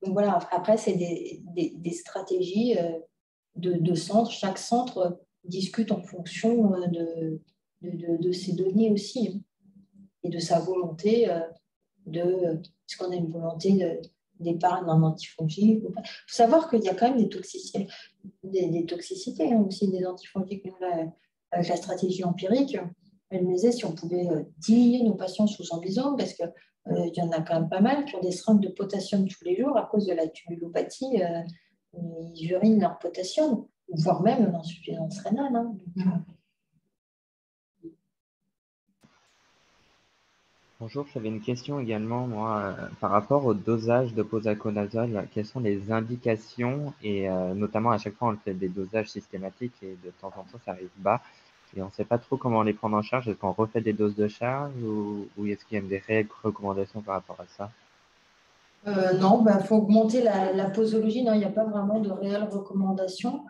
Donc voilà, après, c'est des stratégies de centre. Chaque centre discute en fonction de ses données aussi et de sa volonté est-ce qu'on a une volonté d'épargne en antifongique. Il faut savoir qu'il y a quand même des toxicités, aussi des antifongiques. Avec la stratégie empirique, elle me disait si on pouvait diminuer nos patients sous ambisome, parce que il y en a quand même pas mal qui ont des seringues de potassium tous les jours à cause de la tubulopathie. Ils urinent leur potassium, voire même l'insuffisance rénale. Bonjour, j'avais une question également, moi, par rapport au dosage de posaconazole. Quelles sont les indications et notamment à chaque fois on fait des dosages systématiques et de temps en temps ça arrive bas et on ne sait pas trop comment les prendre en charge. Est-ce qu'on refait des doses de charge ou est-ce qu'il y a des recommandations par rapport à ça? Non, il faut augmenter la posologie. Non, il n'y a pas vraiment de réelles recommandations.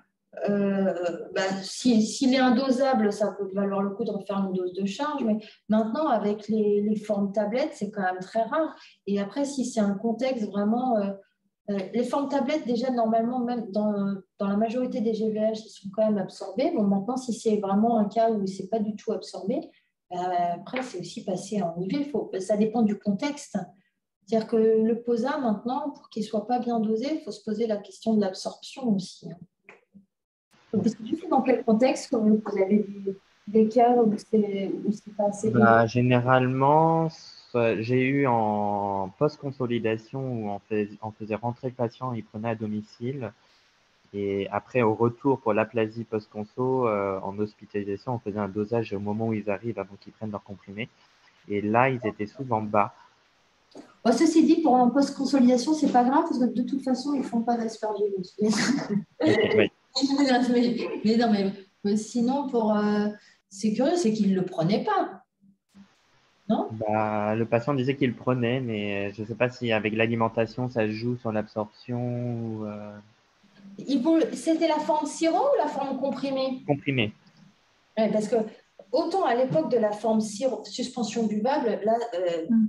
S'il est indosable, ça peut valoir le coup de refaire une dose de charge, mais maintenant, avec les formes tablettes, c'est quand même très rare. Et après, si c'est un contexte vraiment… les formes tablettes, déjà, normalement, même dans la majorité des GVH, ils sont quand même absorbés. Bon, maintenant, si c'est vraiment un cas où ce n'est pas du tout absorbé, après, c'est aussi passé en IV. Ça dépend du contexte. C'est-à-dire que le POSA, maintenant, pour qu'il ne soit pas bien dosé, il faut se poser la question de l'absorption aussi. Donc, tu sais dans quel contexte que vous avez des cas où c'est pas assez dosé? Généralement, j'ai eu en post-consolidation où on faisait rentrer le patient, il prenait à domicile. Et après, au retour pour l'aplasie post-conso, en hospitalisation, on faisait un dosage au moment où ils arrivent avant qu'ils prennent leur comprimé. Et là, ils étaient souvent bas. Bon, ceci dit, pour un post-consolidation, ce n'est pas grave parce que de toute façon, ils ne font pas d'aspergillose. Oui. Mais non, mais sinon, c'est curieux, c'est qu'ils ne le prenaient pas. Non? Le patient disait qu'il le prenait, mais je ne sais pas si avec l'alimentation, ça joue sur l'absorption ou C'était la forme sirop ou la forme comprimée? comprimé. Ouais, parce que autant à l'époque de la forme suspension buvable, là,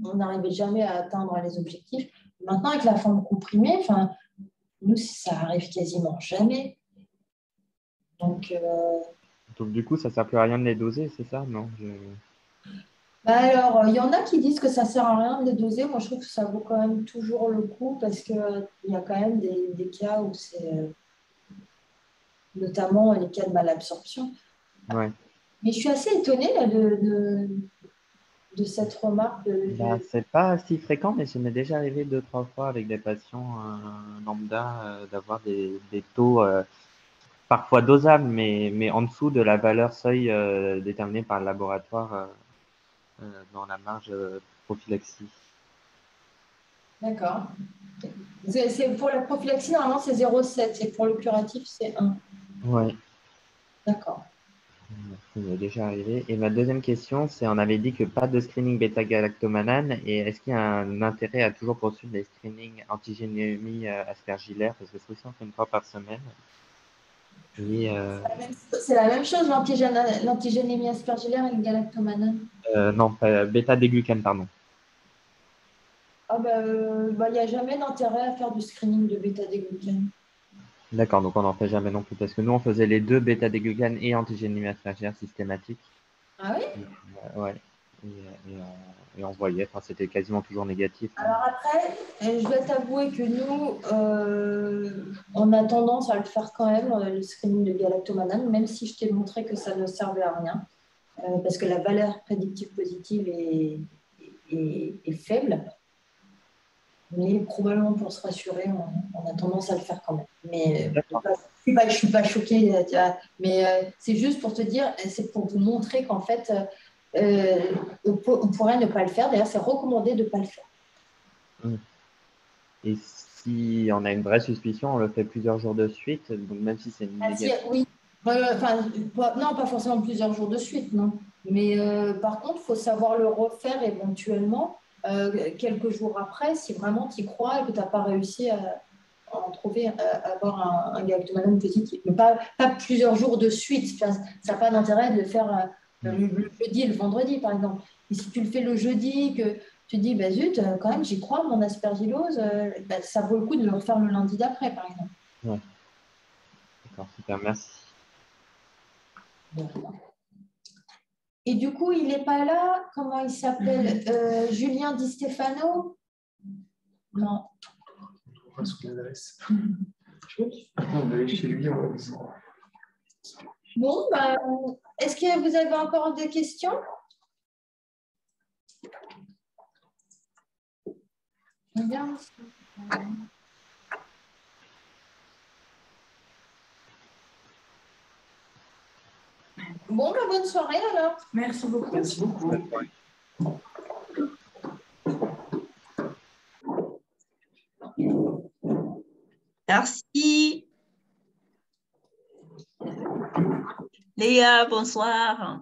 on n'arrivait jamais à atteindre les objectifs. Maintenant, avec la forme comprimée, nous, ça arrive quasiment jamais. Donc, du coup, ça ne sert plus à rien de les doser, c'est ça? Non, alors, il y en a qui disent que ça ne sert à rien de les doser. Moi, je trouve que ça vaut quand même toujours le coup parce qu'il y a quand même des cas où c'est notamment les cas de malabsorption. Ouais. Mais je suis assez étonnée là, de cette remarque. C'est pas si fréquent, mais ça m'est déjà arrivé 2, 3 fois avec des patients lambda d'avoir des taux parfois dosables, mais en dessous de la valeur seuil déterminée par le laboratoire dans la marge prophylaxie. D'accord. Pour la prophylaxie, normalement, c'est 0,7 et pour le curatif, c'est 1. Ouais, D'accord. ça m'est déjà arrivé. Et ma deuxième question, c'est on avait dit que pas de screening bêta-galactomanane. Et est-ce qu'il y a un intérêt à toujours poursuivre les screenings antigénémie aspergillaire? Parce que c'est aussi on fait une fois par semaine. Et, C'est la même chose, l'antigénémie aspergillaire et le galactomanane. non, pas bêta-déglucane, pardon. Ah il n'y a jamais d'intérêt à faire du screening de bêta-glucane. D'accord, donc on n'en fait jamais non plus. Parce que nous, on faisait les deux bêta-déglucane et antigénémie aspergillaire systématique. Ah oui? Ouais. Et on voyait, enfin, c'était quasiment toujours négatif. Alors après, je dois t'avouer que nous, on a tendance à le faire quand même, le screening de galactomanane, même si je t'ai montré que ça ne servait à rien, parce que la valeur prédictive positive est faible. Mais probablement pour se rassurer, on a tendance à le faire quand même. Mais je ne suis pas choquée, tu vois. Mais c'est juste pour te dire, c'est pour vous montrer qu'en fait, on pourrait ne pas le faire. D'ailleurs, c'est recommandé de ne pas le faire. Et si on a une vraie suspicion, on le fait plusieurs jours de suite, donc même si c'est négatif. Oui, non, pas forcément plusieurs jours de suite, non. Mais par contre, il faut savoir le refaire éventuellement quelques jours après, si vraiment tu y crois et que tu n'as pas réussi à en trouver, à avoir un galactomanane positif. Mais pas plusieurs jours de suite. Ça n'a pas d'intérêt de le faire le jeudi et le vendredi, par exemple. Et si tu le fais le jeudi, que tu dis, bah, zut, quand même, j'y crois, mon aspergillose, ça vaut le coup de le refaire le lundi d'après, par exemple. Ouais. D'accord, super, merci. Et du coup, il n'est pas là. Comment il s'appelle? Julien Di Stefano? Non. On va sur l'adresse. On va aller chez lui. Bon, est-ce que vous avez encore des questions? Regarde. Bon, bonne soirée alors. Merci beaucoup. Merci beaucoup. Merci. Léa, bonsoir.